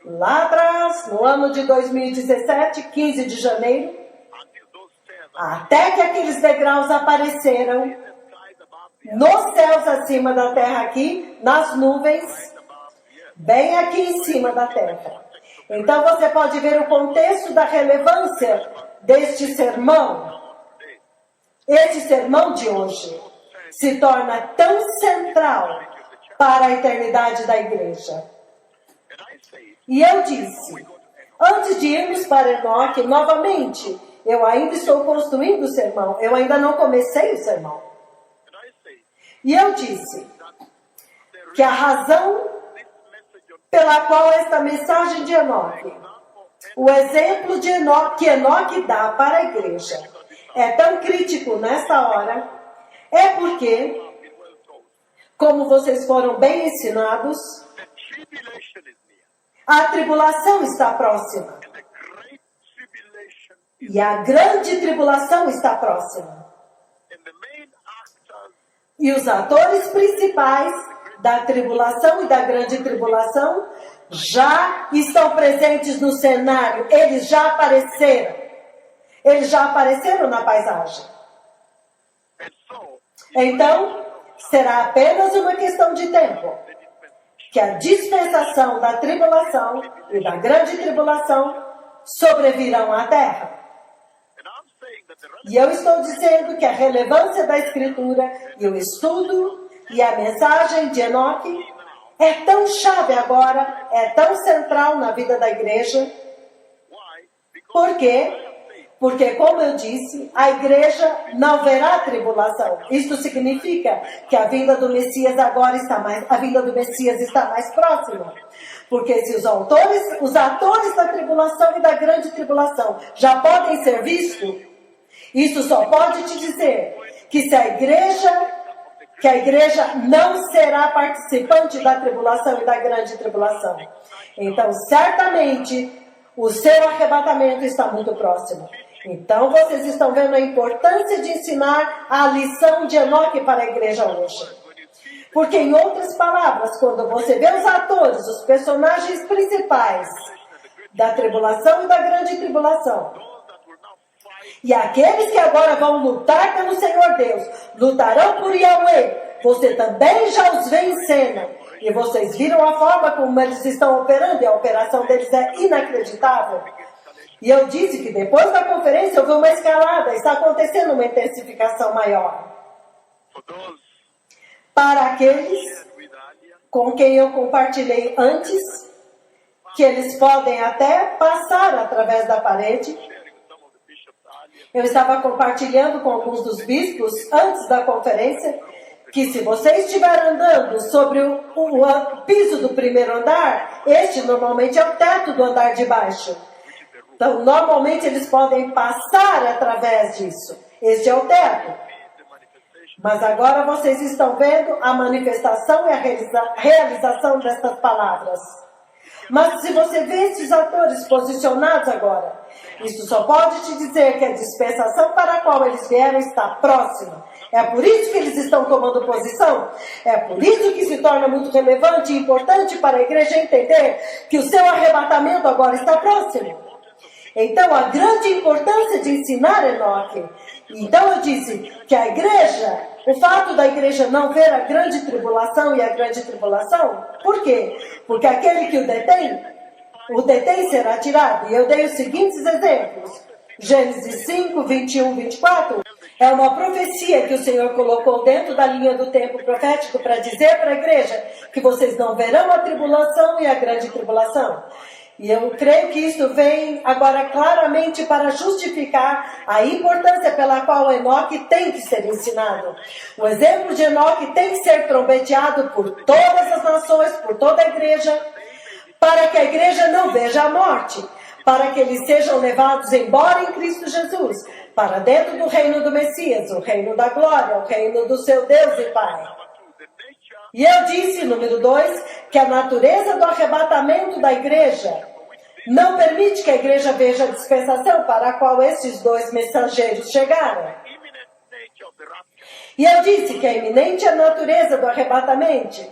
lá atrás, no ano de 2017, 15 de janeiro, until those stairs até que aqueles degraus apareceram skies above the nos céus acima da terra aqui, nas nuvens, bem aqui em cima da terra. Então você pode ver o contexto da relevância deste sermão. Este sermão de hoje se torna tão central para a eternidade da igreja. and I say, E eu disse, antes de irmos para Enoque, novamente, eu ainda estou construindo o sermão, eu ainda não comecei o sermão. and I say, E eu disse there que a razão this message of pela qual esta mensagem de Enoque, o exemplo de Enoque, que Enoque dá para a igreja, é tão crítico nesta hora, é porque, been well told, como vocês foram bem ensinados, the tribulation is near, a tribulação está próxima. and the great tribulation E a grande tribulação está próxima. and the main actors E os atores principais da tribulação e da grande tribulação já estão presentes no cenário. Eles já apareceram. Eles já apareceram na paisagem. and so Então, será apenas uma questão de tempo que a dispensação da tribulação e da grande tribulação sobrevirão à terra. and I'm saying that the E eu estou dizendo que a relevância da Escritura e o estudo e a mensagem de Enoque é tão chave agora, é tão central na vida da igreja. why? Because Por quê? Porque, como eu disse, a igreja não verá tribulação. Isto significa que a vinda do Messias agora está mais, a vinda do Messias está mais próxima. Porque se os atores da tribulação e da grande tribulação já podem ser vistos, isso só pode te dizer que se a igreja não será participante da tribulação e da grande tribulação. Então, certamente, o seu arrebatamento está muito próximo. Então, vocês estão vendo a importância de ensinar a lição de Enoque para a igreja hoje. Porque, em outras palavras, quando você vê os atores, os personagens principais da tribulação e da grande tribulação, those that will now fight e aqueles que agora vão lutar pelo Senhor Deus, lutarão por Yahweh, você também já os vê em cena. E vocês viram a forma como eles estão operando, e a operação deles é inacreditável. E eu disse que depois da conferência houve uma escalada, está acontecendo uma intensificação maior. for those Para aqueles with Alia, com quem eu compartilhei antes, que eles podem até passar através da parede. sharing with some of the bishops Alia, Eu estava compartilhando com alguns dos bispos antes da conferência que se você estiver andando sobre o piso do primeiro andar, este normalmente é o teto do andar de baixo. Então, normalmente eles podem passar através disso. Este é o teto. the manifestation Mas agora vocês estão vendo a manifestação e a realização destas palavras. Mas se você vê esses atores posicionados agora, isso só pode te dizer que a dispensação para a qual eles vieram está próxima. É por isso que eles estão tomando posição. É por isso que se torna muito relevante e importante para a igreja entender que o seu arrebatamento agora está próximo. Então, a grande importância de ensinar Enoque. Então, eu disse que a igreja, o fato da igreja não ver a grande tribulação e a grande tribulação, por quê? Porque aquele que o detém será tirado. E eu dei os seguintes exemplos. Gênesis 5, 21, 24, é uma profecia que o Senhor colocou dentro da linha do tempo profético para dizer para a igreja que vocês não verão a tribulação e a grande tribulação. E eu creio que isso vem agora claramente para justificar a importância pela qual Enoque tem que ser ensinado. O exemplo de Enoque tem que ser trombeteado por todas as nações, por toda a igreja, para que a igreja não veja a morte, para que eles sejam levados embora em Cristo Jesus, para dentro do reino do Messias, o reino da glória, o reino do seu Deus e Pai. the nature E eu disse, número 2, que a natureza do arrebatamento da igreja não permite que a igreja veja a dispensação para a qual esses dois mensageiros chegaram. imminent E eu disse que é iminente a natureza do arrebatamento.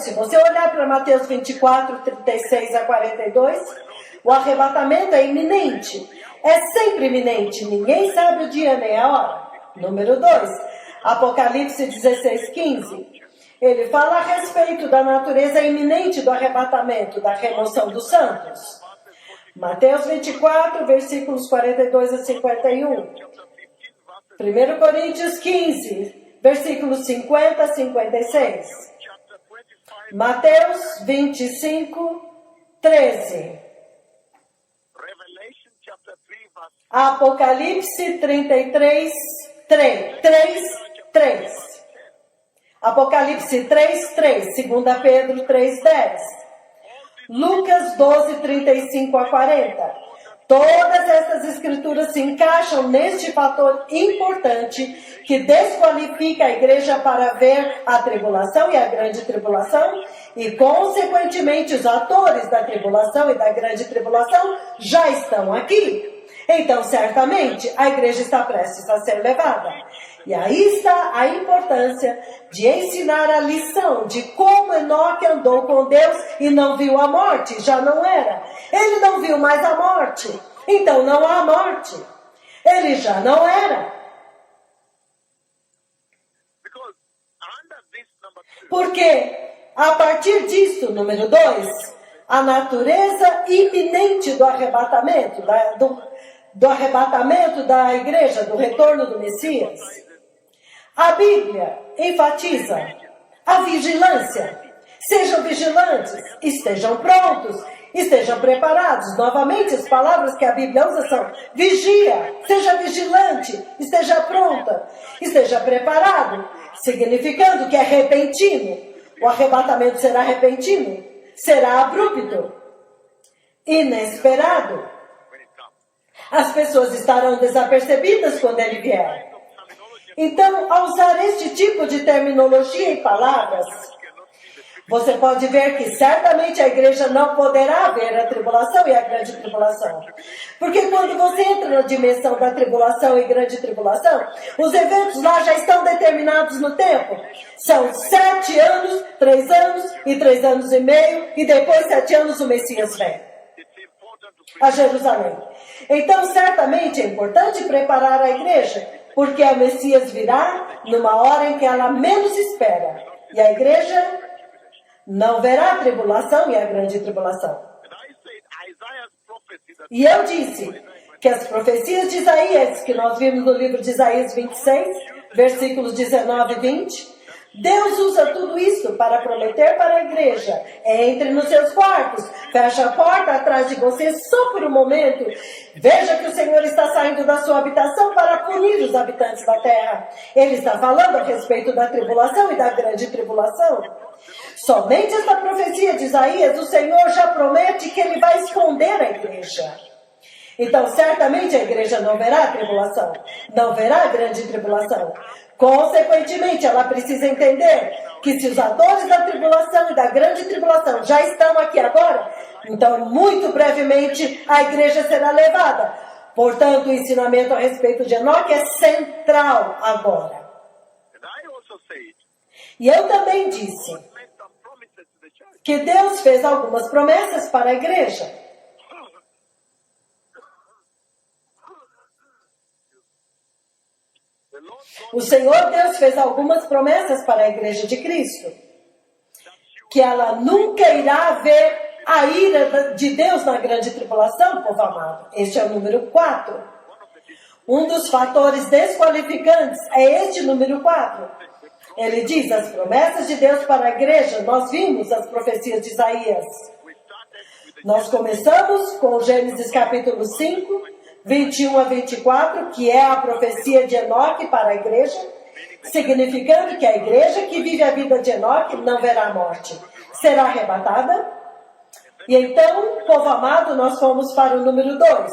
Se você olhar para Mateus 24, 36 a 42, o arrebatamento é iminente. É sempre iminente. Ninguém sabe o dia nem a hora. Número 2, Apocalipse 16, 15. Ele fala a respeito da natureza iminente do arrebatamento, da remoção dos santos. Mateus 24, versículos 42 a 51. 1 Coríntios 15, versículos 50 a 56. Mateus 25, 13. Apocalipse 33, 3. Apocalipse 3, 3. 2 Pedro 3, 10. Lucas 12, 35 a 40. Todas essas escrituras se encaixam neste fator importante que desqualifica a igreja para ver a tribulação e a grande tribulação e, consequentemente, os atores da tribulação e da grande tribulação já estão aqui. Então, certamente, a igreja está prestes a ser levada. E aí está a importância de ensinar a lição de como Enoque andou com Deus e não viu a morte, já não era. Ele não viu mais a morte, então não há morte. Ele já não era. Porque, a partir disso, número 2, a natureza iminente do arrebatamento, do arrebatamento da igreja, do retorno do Messias. A Bíblia enfatiza a vigilância. Sejam vigilantes, estejam prontos, estejam preparados. Novamente, as palavras que a Bíblia usa são vigia, seja vigilante, esteja pronta, esteja preparado, significando que é repentino. O arrebatamento será repentino, será abrupto, inesperado. As pessoas estarão desapercebidas quando ele vier. Então, ao usar este tipo de terminologia e palavras, você pode ver que certamente a igreja não poderá ver a tribulação e a grande tribulação. Porque quando você entra na dimensão da tribulação e grande tribulação, os eventos lá já estão determinados no tempo. São 7 anos, 3 anos e 3 anos e meio, e depois 7 anos o Messias vem a Jerusalém. Então, certamente é importante preparar a igreja, porque o Messias virá numa hora em que ela menos espera. E a igreja não verá a tribulação e a grande tribulação. E eu disse que as profecias de Isaías, que nós vimos no livro de Isaías 26, versículos 19 e 20, Deus usa tudo isso para prometer para a igreja. Entre nos seus quartos, fecha a porta atrás de você só por um momento. Veja que o Senhor está saindo da sua habitação para punir os habitantes da terra. Ele está falando a respeito da tribulação e da grande tribulação. Somente esta profecia de Isaías, o Senhor já promete que ele vai esconder a igreja. Então, certamente a igreja não verá a tribulação, não verá a grande tribulação. Consequentemente, ela precisa entender que se os atores da tribulação e da grande tribulação já estão aqui agora, então, muito brevemente, a igreja será levada. Portanto, o ensinamento a respeito de Enoque é central agora. E eu também disse que Deus fez algumas promessas para a igreja. O Senhor Deus fez algumas promessas para a igreja de Cristo. Que ela nunca irá ver a ira de Deus na grande tribulação, povo amado. Este é o número 4. Um dos fatores desqualificantes é este número 4. Ele diz as promessas de Deus para a igreja. Nós vimos as profecias de Isaías. Nós começamos com Gênesis capítulo 5, 21 a 24, que é a profecia de Enoque para a igreja, significando que a igreja que vive a vida de Enoque não verá a morte, será arrebatada. E então, povo amado, nós fomos para o número 2,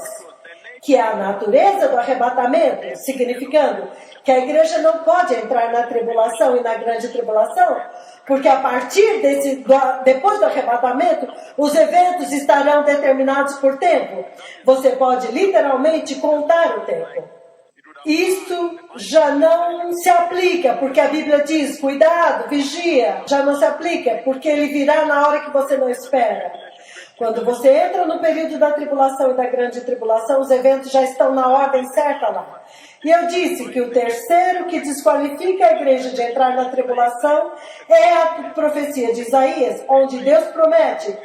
que é a natureza do arrebatamento, significando que a igreja não pode entrar na tribulação e na grande tribulação, porque a partir depois do arrebatamento, os eventos estarão determinados por tempo. Você pode literalmente contar o tempo. Isto já não se aplica, porque a Bíblia diz, cuidado, vigia. Já não se aplica, porque ele virá na hora que você não espera. Quando você entra no período da tribulação e da grande tribulação, os eventos já estão na ordem certa lá. E eu disse que o terceiro que desqualifica a igreja de entrar na tribulação é a profecia de Isaías, onde Deus promete: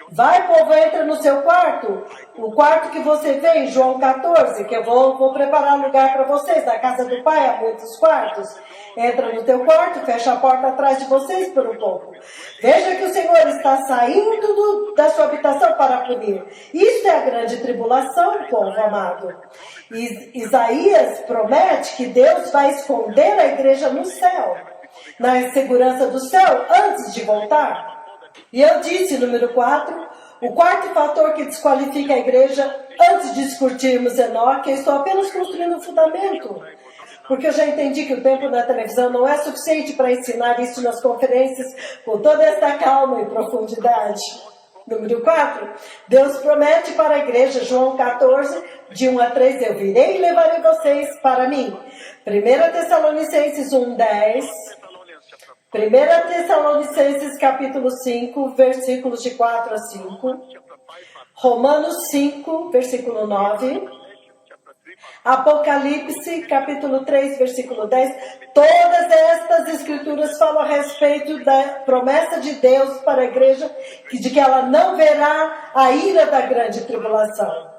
vai, povo, entra no seu quarto. O quarto que você vê em João 14, que eu vou preparar lugar para vocês. Na casa do Pai há muitos quartos. Entra no teu quarto, fecha a porta atrás de vocês por um pouco. Veja que o Senhor está saindo da sua habitação para punir. Isso é a grande tribulação, povo amado. Isaías promete que Deus vai esconder a igreja no céu, na segurança do céu, antes de voltar. E eu disse, número 4, o quarto fator que desqualifica a igreja, antes de discutirmos Enoque, eu estou apenas construindo um fundamento. Porque eu já entendi que o tempo na televisão não é suficiente para ensinar isso nas conferências com toda essa calma e profundidade. Número 4, Deus promete para a igreja, João 14, de 1 a 3, eu virei e levarei vocês para mim. 1 Tessalonicenses 1, 10... 1 Tessalonicenses capítulo 5, versículos de 4 a 5. Romanos 5, versículo 9. Apocalipse capítulo 3, versículo 10. Todas estas escrituras falam a respeito da promessa de Deus para a igreja, de que ela não verá a ira da grande tribulação.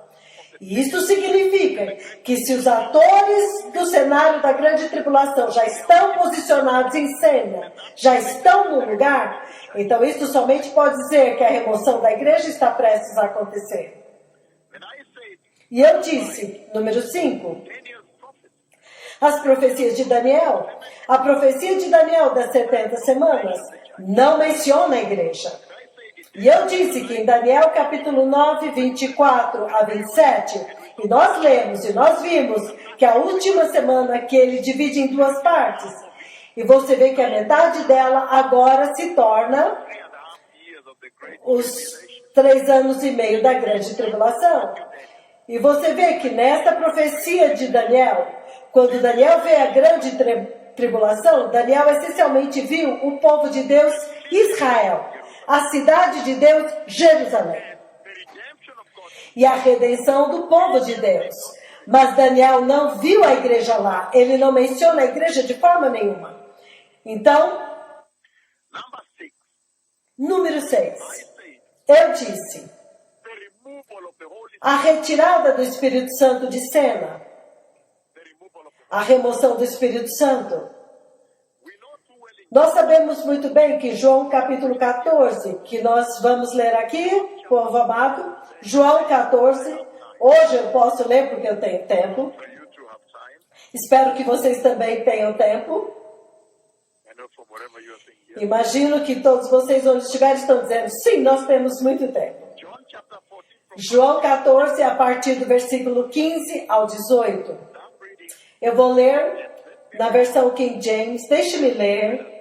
E isso significa que se os atores do cenário da grande tribulação já estão posicionados em cena, já estão no lugar, então isso somente pode dizer que a remoção da igreja está prestes a acontecer. E eu disse, número 5, as profecias de Daniel. A profecia de Daniel das 70 semanas não menciona a igreja. E eu disse que em Daniel capítulo 9, 24 a 27, e nós lemos e nós vimos que a última semana que ele divide em duas partes, e você vê que a metade dela agora se torna os 3 anos e meio da grande tribulação. E você vê que nesta profecia de Daniel, quando Daniel vê a grande tribulação, Daniel essencialmente viu o povo de Deus, Israel. A cidade de Deus, Jerusalém. E a redenção do povo de Deus. Mas Daniel não viu a igreja lá. Ele não menciona a igreja de forma nenhuma. Então, número 6. Eu disse, a retirada do Espírito Santo de cena. A remoção do Espírito Santo. Nós sabemos muito bem que João capítulo 14, que nós vamos ler aqui, povo amado, João 14, hoje eu posso ler porque eu tenho tempo. Espero que vocês também tenham tempo. Imagino que todos vocês onde estiverem estão dizendo, sim, nós temos muito tempo. João 14, a partir do versículo 15 ao 18. Eu vou ler na versão King James, deixe-me ler.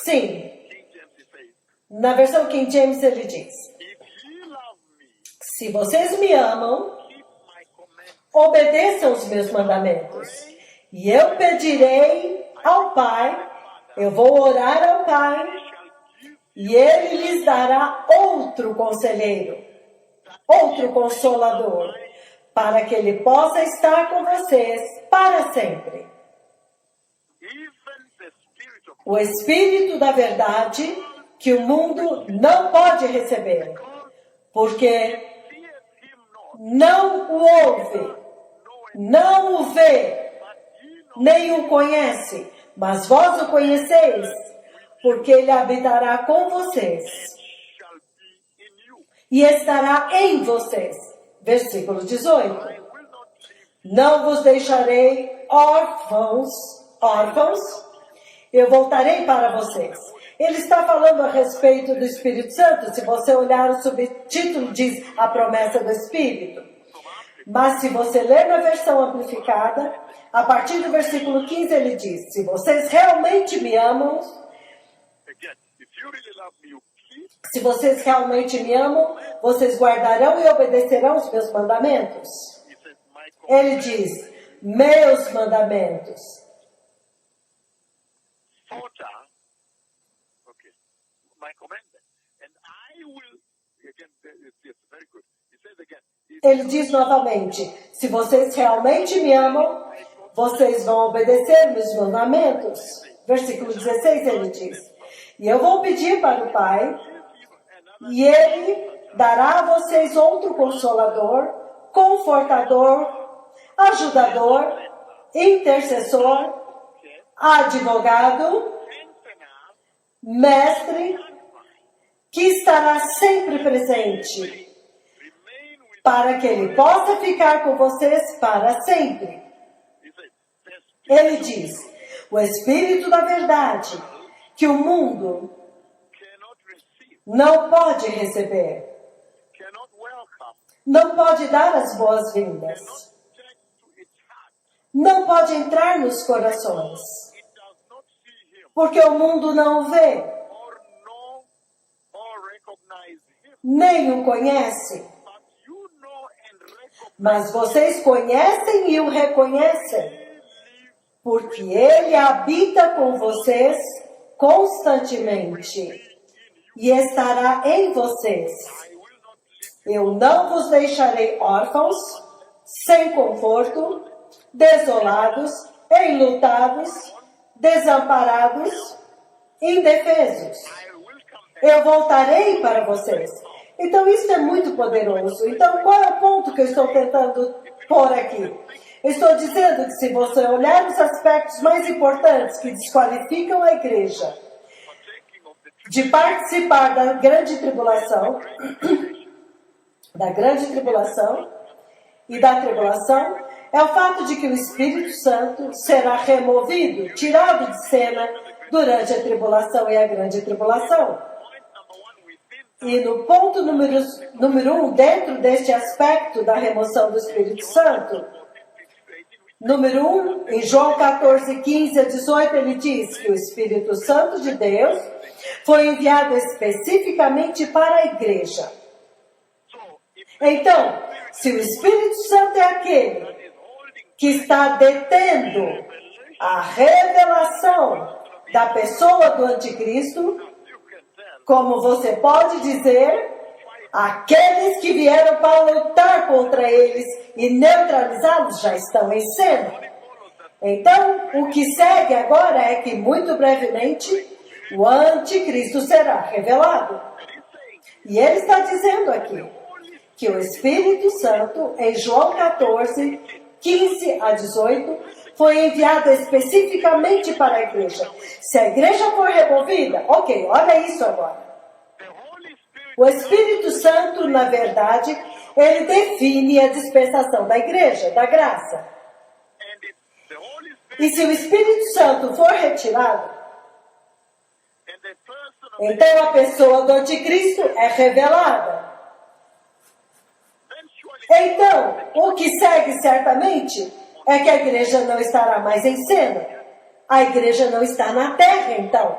Sim. Na versão King James ele diz, se vocês me amam, obedeçam os meus mandamentos. E eu pedirei ao Pai, eu vou orar ao Pai, e Ele lhes dará outro conselheiro, outro consolador, para que Ele possa estar com vocês para sempre. O Espírito da verdade que o mundo não pode receber, porque não o ouve, não o vê, nem o conhece, mas vós o conheceis, porque ele habitará com vocês e estará em vocês. Versículo 18. Não vos deixarei órfãos, eu voltarei para vocês. Ele está falando a respeito do Espírito Santo. Se você olhar o subtítulo, diz a promessa do Espírito. Mas se você ler na versão amplificada, a partir do versículo 15 ele diz, se vocês realmente me amam, vocês guardarão e obedecerão os meus mandamentos. Ele diz, meus mandamentos. Okay, my commandment. And I will, again, yes, very good. He says again. Ele diz novamente, se vocês realmente me amam, vocês vão obedecer meus mandamentos. Versículo 16 ele diz, e eu vou pedir para o Pai, e Ele dará a vocês outro Consolador, Confortador, Ajudador, Intercessor, Advogado, Mestre, que estará sempre presente, para que Ele possa ficar com vocês para sempre. Ele diz, o Espírito da Verdade, que o mundo não pode receber, não pode dar as boas-vindas, não pode entrar nos corações, porque o mundo não o vê, nem o conhece, mas vocês conhecem e o reconhecem, porque Ele habita com vocês constantemente e estará em vocês. Eu não vos deixarei órfãos, sem conforto, desolados, enlutados, desamparados, indefesos. Eu voltarei para vocês. Então isso é muito poderoso. Então qual é o ponto que eu estou tentando pôr aqui? Eu estou dizendo que se você olhar os aspectos mais importantes que desqualificam a igreja de participar da grande tribulação, e da tribulação, é o fato de que o Espírito Santo será removido, tirado de cena durante a tribulação e a grande tribulação. E no ponto número 1, dentro deste aspecto da remoção do Espírito Santo, número 1, em João 14, 15 a 18, ele diz que o Espírito Santo de Deus foi enviado especificamente para a igreja. Então, se o Espírito Santo é aquele que está detendo a revelação da pessoa do anticristo, como você pode dizer, aqueles que vieram para lutar contra eles e neutralizá-los já estão em cena. Então, o que segue agora é que, muito brevemente, o anticristo será revelado. E ele está dizendo aqui que o Espírito Santo, em João 14, 15 a 18, foi enviado especificamente para a igreja. Se a igreja for removida, ok, olha isso agora. O Espírito Santo, na verdade, ele define a dispensação da igreja, da graça. E se o Espírito Santo for retirado, então a pessoa do anticristo é revelada. Então, o que segue certamente é que a igreja não estará mais em cena. A igreja não está na terra, então.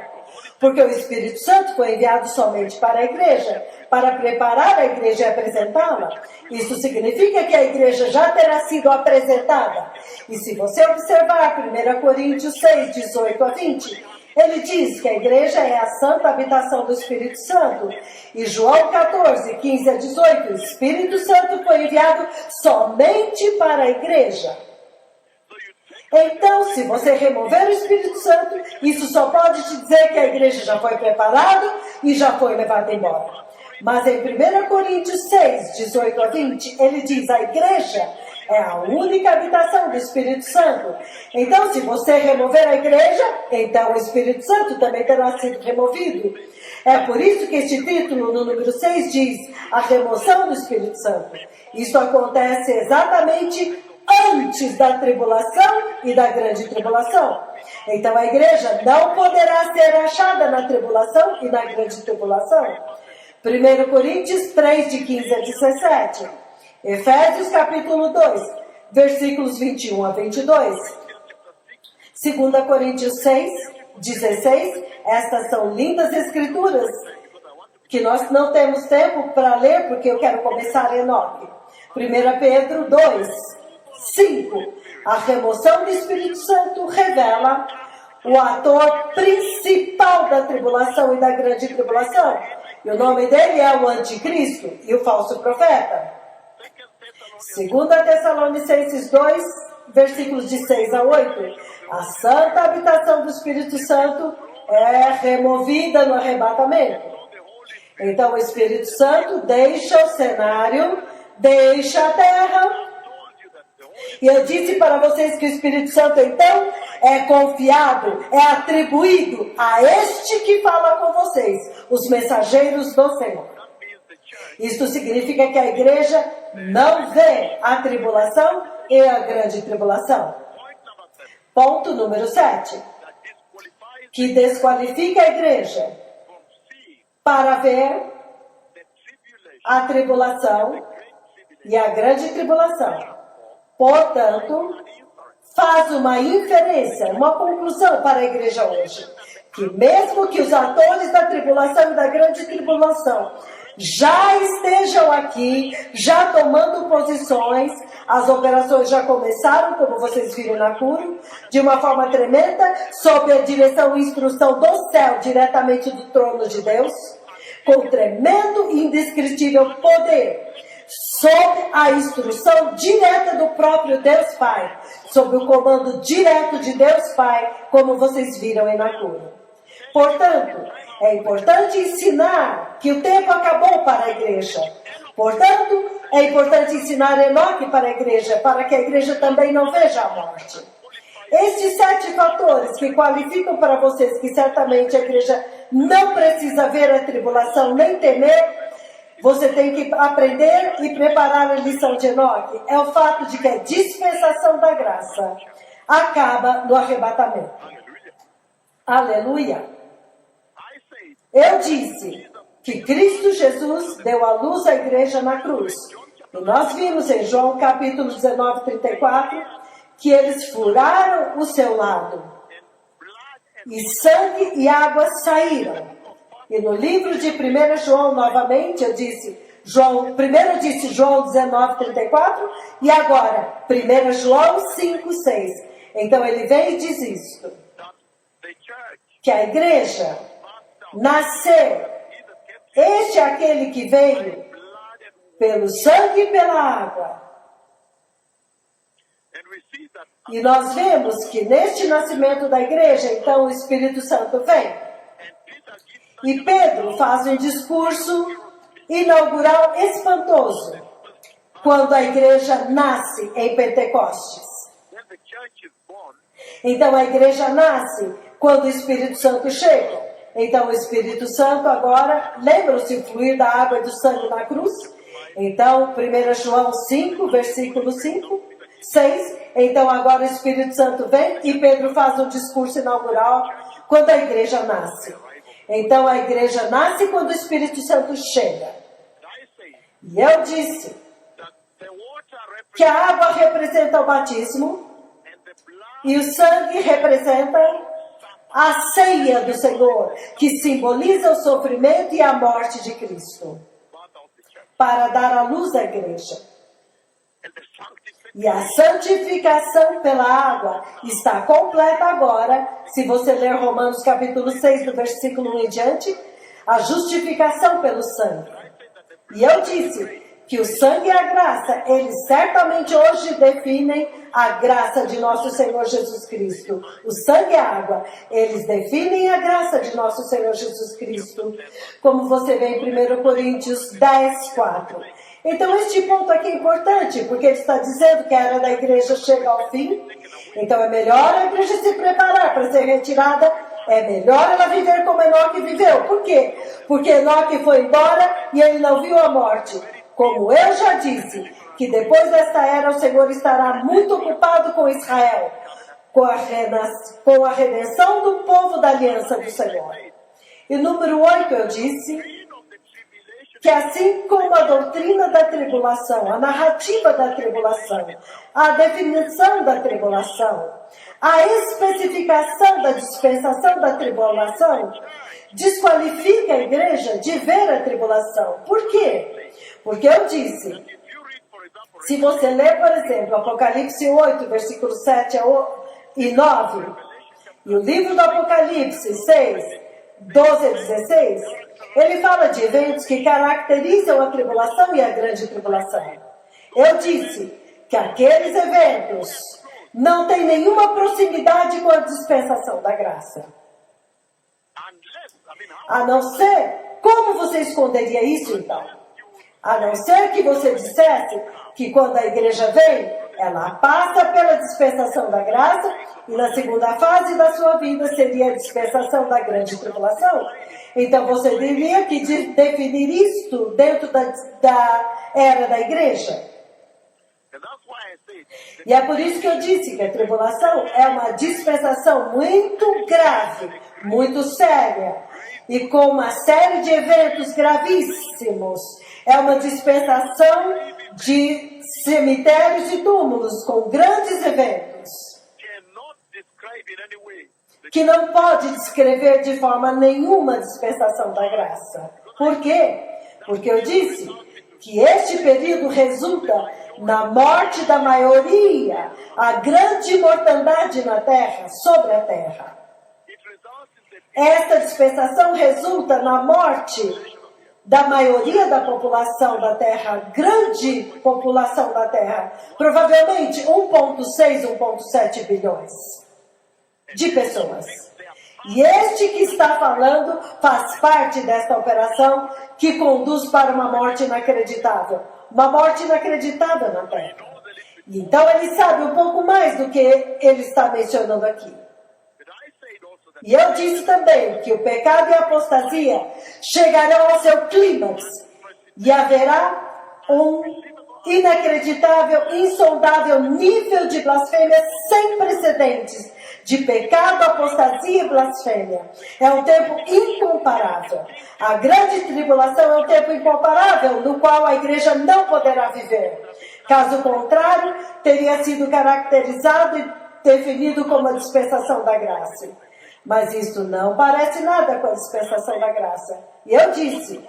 Porque o Espírito Santo foi enviado somente para a igreja, para preparar a igreja e apresentá-la. Isso significa que a igreja já terá sido apresentada. E se você observar 1 Coríntios 6, 18 a 20, ele diz que a igreja é a santa habitação do Espírito Santo. E João 14, 15 a 18, o Espírito Santo foi enviado somente para a igreja. Então, se você remover o Espírito Santo, isso só pode te dizer que a igreja já foi preparada e já foi levada embora. Mas em 1 Coríntios 6, 18 a 20, ele diz, a igreja é a única habitação do Espírito Santo. Então, se você remover a igreja, então o Espírito Santo também terá sido removido. É por isso que este título, no número 6, diz a remoção do Espírito Santo. Isso acontece exatamente antes da tribulação e da grande tribulação. Então a igreja não poderá ser achada na tribulação e na grande tribulação. 1 Coríntios 3, de 15 a 17. Efésios capítulo 2, versículos 21 a 22. 2 Coríntios 6, 16. Estas são lindas escrituras que nós não temos tempo para ler porque eu quero começar Enoque. 1 Pedro 2, 5. A remoção do Espírito Santo revela o ator principal da tribulação e da grande tribulação. E o nome dele é o Anticristo e o falso profeta. 2 Tessalonicenses 2, versículos de 6 a 8. A santa habitação do Espírito Santo é removida no arrebatamento. Então o Espírito Santo deixa o cenário, deixa a terra. E eu disse para vocês que o Espírito Santo, então, é confiado, é atribuído a este que fala com vocês, os mensageiros do Senhor. Isto significa que a igreja não vê a tribulação e a grande tribulação. Ponto número 7. Que desqualifica a igreja para ver a tribulação e a grande tribulação. Portanto, faz uma inferência, uma conclusão para a igreja hoje. Que mesmo que os atores da tribulação e da grande tribulação já estejam aqui, já tomando posições, as operações já começaram, como vocês viram na cura, de uma forma tremenda, sob a direção e instrução do céu, diretamente do trono de Deus, com tremendo e indescritível poder, sob a instrução direta do próprio Deus Pai, sob o comando direto de Deus Pai, como vocês viram em Nacura. Portanto, é importante ensinar que o tempo acabou para a igreja. Portanto, é importante ensinar Enoque para a igreja, para que a igreja também não veja a morte. Estes 7 fatores que qualificam para vocês que certamente a igreja não precisa ver a tribulação nem temer, você tem que aprender e preparar a lição de Enoque. É o fato de que a dispensação da graça acaba no arrebatamento. Aleluia! Eu disse que Cristo Jesus deu à luz à igreja na cruz. E nós vimos em João capítulo 19, 34, que eles furaram o seu lado. E sangue e água saíram. E no livro de 1 João, novamente, eu disse, primeiro eu disse João 19, 34, e agora 1 João 5, 6. Então ele vem e diz isto, que a igreja nasceu, este é aquele que veio pelo sangue e pela água. E nós vemos que neste nascimento da igreja, então o Espírito Santo vem. E Pedro faz um discurso inaugural espantoso quando a igreja nasce em Pentecostes. Então a igreja nasce quando o Espírito Santo chega. Então o Espírito Santo agora, lembram-se o fluir da água e do sangue na cruz? Então 1 João 5, versículo 5, 6. Então agora o Espírito Santo vem e Pedro faz um discurso inaugural quando a igreja nasce. Então a igreja nasce quando o Espírito Santo chega. E eu disse que a água representa o batismo e o sangue representa a ceia do Senhor, que simboliza o sofrimento e a morte de Cristo, para dar à luz à igreja. E a santificação pela água está completa agora, se você ler Romanos capítulo 6, do versículo 1 em diante, a justificação pelo sangue. E eu disse que o sangue e a graça, eles certamente hoje definem a graça de nosso Senhor Jesus Cristo. O sangue e a água, eles definem a graça de nosso Senhor Jesus Cristo, como você vê em 1 Coríntios 10, 4. Então este ponto aqui é importante, porque ele está dizendo que a era da igreja chega ao fim. Então é melhor a igreja se preparar para ser retirada. É melhor ela viver como Enoque viveu. Por quê? Porque Enoque foi embora e ele não viu a morte. Como eu já disse, que depois desta era o Senhor estará muito ocupado com Israel, com a redenção do povo da aliança do Senhor. E número 8 eu disse que assim como a doutrina da tribulação, a narrativa da tribulação, a definição da tribulação, a especificação da dispensação da tribulação, desqualifica a igreja de ver a tribulação. Por quê? Porque eu disse Se você ler, por exemplo, Apocalipse 8, versículos 7 e 9, e o livro do Apocalipse 6, 12 a 16, ele fala de eventos que caracterizam a tribulação e a grande tribulação. Eu disse que aqueles eventos não têm nenhuma proximidade com a dispensação da graça. A não ser, como você esconderia isso então? A não ser que você dissesse que quando a igreja vem, ela passa pela dispensação da graça e na segunda fase da sua vida seria a dispensação da grande tribulação. Então você teria que definir isto dentro da era da igreja. E é por isso que eu disse que a tribulação é uma dispensação muito grave, muito séria, e com uma série de eventos gravíssimos. É uma dispensação de cemitérios e túmulos com grandes eventos que não pode descrever de forma nenhuma a dispensação da graça. Por quê? Porque eu disse que este período resulta na morte da maioria, a grande mortandade na terra, sobre a terra. Esta dispensação resulta na morte da maioria da população da terra, grande população da terra, provavelmente 1,6, 1,7 bilhões de pessoas. E este que está falando faz parte desta operação que conduz para uma morte inacreditável. Uma morte inacreditável na terra. Então ele sabe um pouco mais do que ele está mencionando aqui. E eu disse também que o pecado e a apostasia chegarão ao seu clímax e haverá um inacreditável, insondável nível de blasfêmia sem precedentes, de pecado, apostasia e blasfêmia. É um tempo incomparável. A grande tribulação é um tempo incomparável no qual a igreja não poderá viver. Caso contrário, teria sido caracterizado e definido como a dispensação da graça. Mas isso não parece nada com a dispensação da graça. E eu disse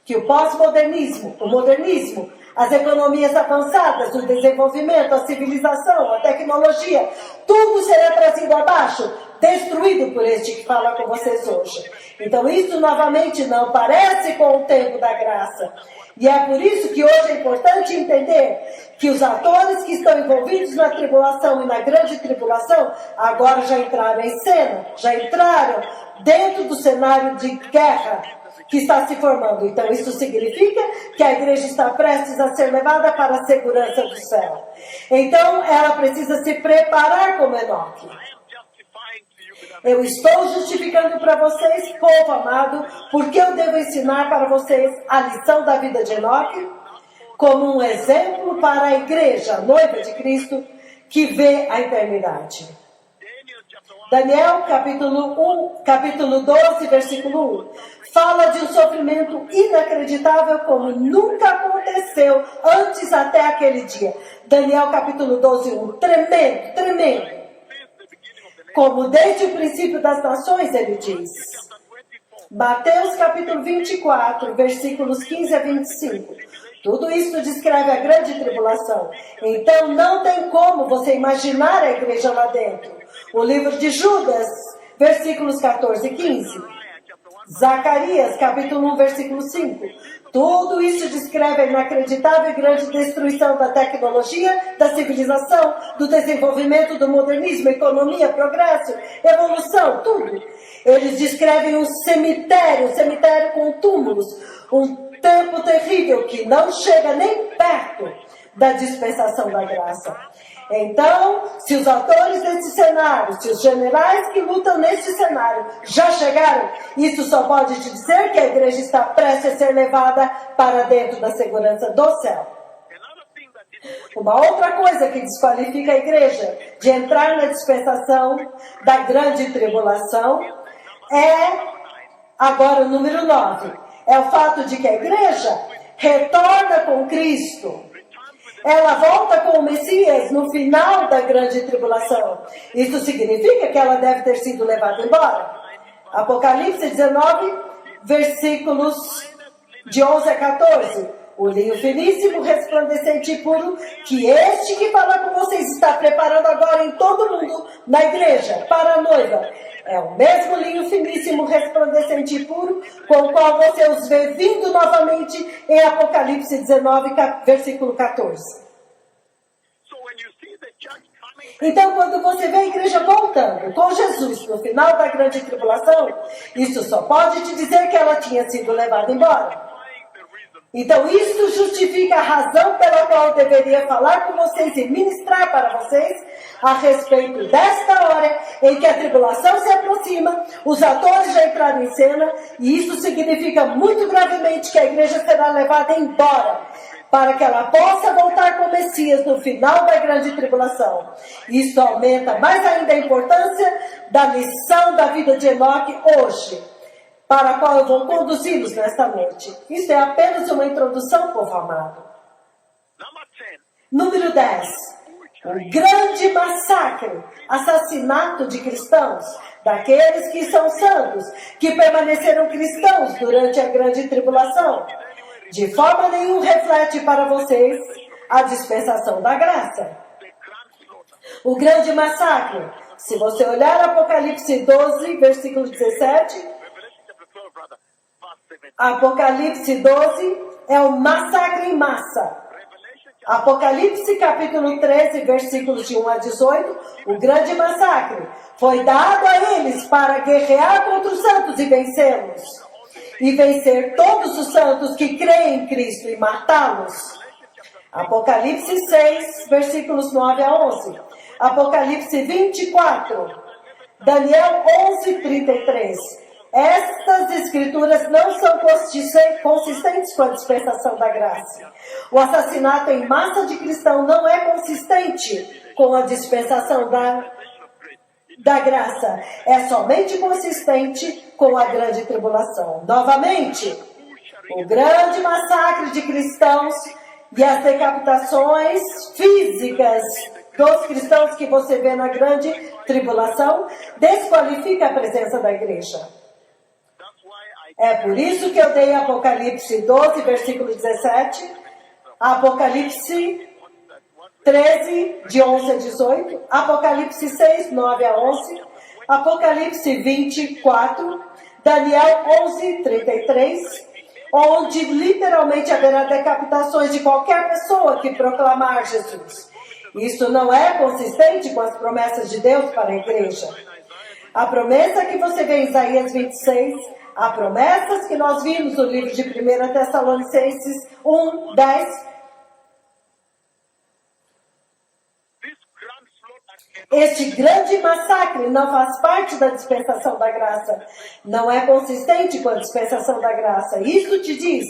que o pós-modernismo, o modernismo, as economias avançadas, o desenvolvimento, a civilização, a tecnologia, tudo será trazido abaixo, destruído por este que fala com vocês hoje. Então isso novamente não parece com o tempo da graça. E é por isso que hoje é importante entender que os atores que estão envolvidos na tribulação e na grande tribulação agora já entraram em cena, já entraram dentro do cenário de guerra que está se formando. Então isso significa que a igreja está prestes a ser levada para a segurança do céu. Então ela precisa se preparar como Enoque. Eu estou justificando para vocês, povo amado, porque eu devo ensinar para vocês a lição da vida de Enoque como um exemplo para a igreja, a noiva de Cristo, que vê a eternidade. Daniel, capítulo 12, versículo 1, fala de um sofrimento inacreditável como nunca aconteceu antes até aquele dia. Daniel, capítulo 12, 1, tremendo, tremendo. Como desde o princípio das nações, ele diz. Mateus capítulo 24, versículos 15 a 25. Tudo isso descreve a grande tribulação. Então não tem como você imaginar a igreja lá dentro. O livro de Judas, versículos 14 e 15. Zacarias capítulo 1, versículo 5. Tudo isso descreve a inacreditável e grande destruição da tecnologia, da civilização, do desenvolvimento do modernismo, economia, progresso, evolução, tudo. Eles descrevem um cemitério com túmulos, um tempo terrível que não chega nem perto da dispensação da graça. Então, se os autores desse cenário, se os generais que lutam neste cenário já chegaram, isso só pode te dizer que a igreja está prestes a ser levada para dentro da segurança do céu. Uma outra coisa que desqualifica a igreja de entrar na dispensação da grande tribulação é, agora o número 9, é o fato de que a igreja retorna com Cristo. Ela volta com o Messias no final da grande tribulação. Isso significa que ela deve ter sido levada embora. Apocalipse 19, versículos de 11 a 14. o linho finíssimo, resplandecente e puro, que este que fala com vocês está preparando agora em todo mundo, na igreja, para a noiva. É o mesmo linho finíssimo, resplandecente e puro, com o qual você os vê vindo novamente em Apocalipse 19, versículo 14. Então, quando você vê a igreja voltando com Jesus no final da grande tribulação, isso só pode te dizer que ela tinha sido levada embora. Então, isso justifica a razão pela qual eu deveria falar com vocês e ministrar para vocês a respeito desta hora em que a tribulação se aproxima, os atores já entraram em cena, e isso significa muito gravemente que a igreja será levada embora, para que ela possa voltar com o Messias no final da grande tribulação. Isso aumenta mais ainda a importância da lição da vida de Enoque hoje, para a qual eu vou conduzi-los nesta noite. Isso é apenas uma introdução, povo amado. Número 10. O grande massacre, assassinato de cristãos, daqueles que são santos, que permaneceram cristãos durante a grande tribulação. De forma nenhuma reflete para vocês a dispensação da graça. O grande massacre, se você olhar Apocalipse 12, versículo 17, Apocalipse 12 é o massacre em massa. Apocalipse capítulo 13, versículos de 1 a 18, o grande massacre foi dado a eles para guerrear contra os santos e vencê-los. E vencer todos os santos que creem em Cristo e matá-los. Apocalipse 6, versículos 9 a 11. Apocalipse 24, Daniel 11, 33. Estas escrituras não são consistentes com a dispensação da graça. O assassinato em massa de cristão não é consistente com a dispensação da graça. É somente consistente com a grande tribulação. Novamente, o grande massacre de cristãos e as decapitações físicas dos cristãos que você vê na grande tribulação desqualifica a presença da igreja. É por isso que eu dei Apocalipse 12, versículo 17, Apocalipse 13, de 11 a 18, Apocalipse 6, 9 a 11, Apocalipse 24, Daniel 11, 33, onde literalmente haverá decapitações de qualquer pessoa que proclamar Jesus. Isso não é consistente com as promessas de Deus para a igreja. A promessa que você vê em Isaías 26, há promessas que nós vimos no livro de 1 Tessalonicenses 1, 10. Este grande massacre não faz parte da dispensação da graça. Não é consistente com a dispensação da graça. Isso te diz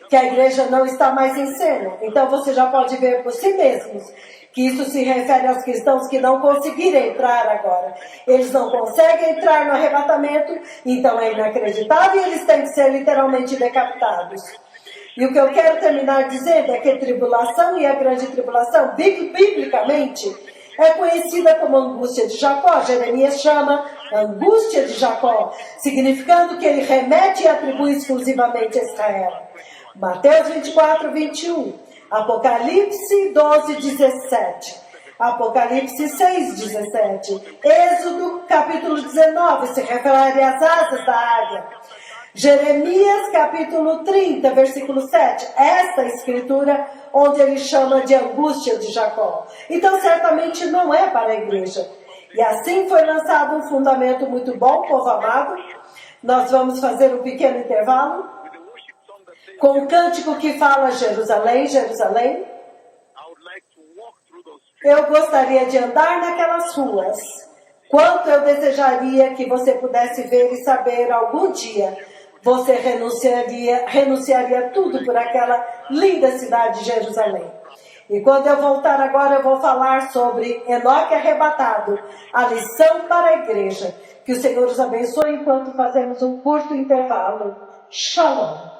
que a igreja não está mais em cena. Então você já pode ver por si mesmos que isso se refere aos cristãos que não conseguiram entrar agora. Eles não conseguem entrar no arrebatamento, então é inacreditável e eles têm que ser literalmente decapitados. E o que eu quero terminar dizendo é que a tribulação e a grande tribulação, biblicamente, é conhecida como angústia de Jacó. Jeremias chama angústia de Jacó, significando que ele remete e atribui exclusivamente a Israel. Mateus 24, 21. Apocalipse 12, 17. Apocalipse 6, 17. Êxodo capítulo 19 se refere às asas da águia. Jeremias capítulo 30, versículo 7. Esta escritura onde ele chama de angústia de Jacó. Então certamente não é para a igreja. E assim foi lançado um fundamento muito bom, povo amado. Nós vamos fazer um pequeno intervalo com um cântico que fala Jerusalém, Jerusalém. Eu gostaria de andar naquelas ruas. Quanto eu desejaria que você pudesse ver e saber algum dia. Você renunciaria tudo por aquela linda cidade de Jerusalém. E quando eu voltar agora, eu vou falar sobre Enoque arrebatado, a lição para a igreja. Que o Senhor os abençoe enquanto fazemos um curto intervalo. Shalom.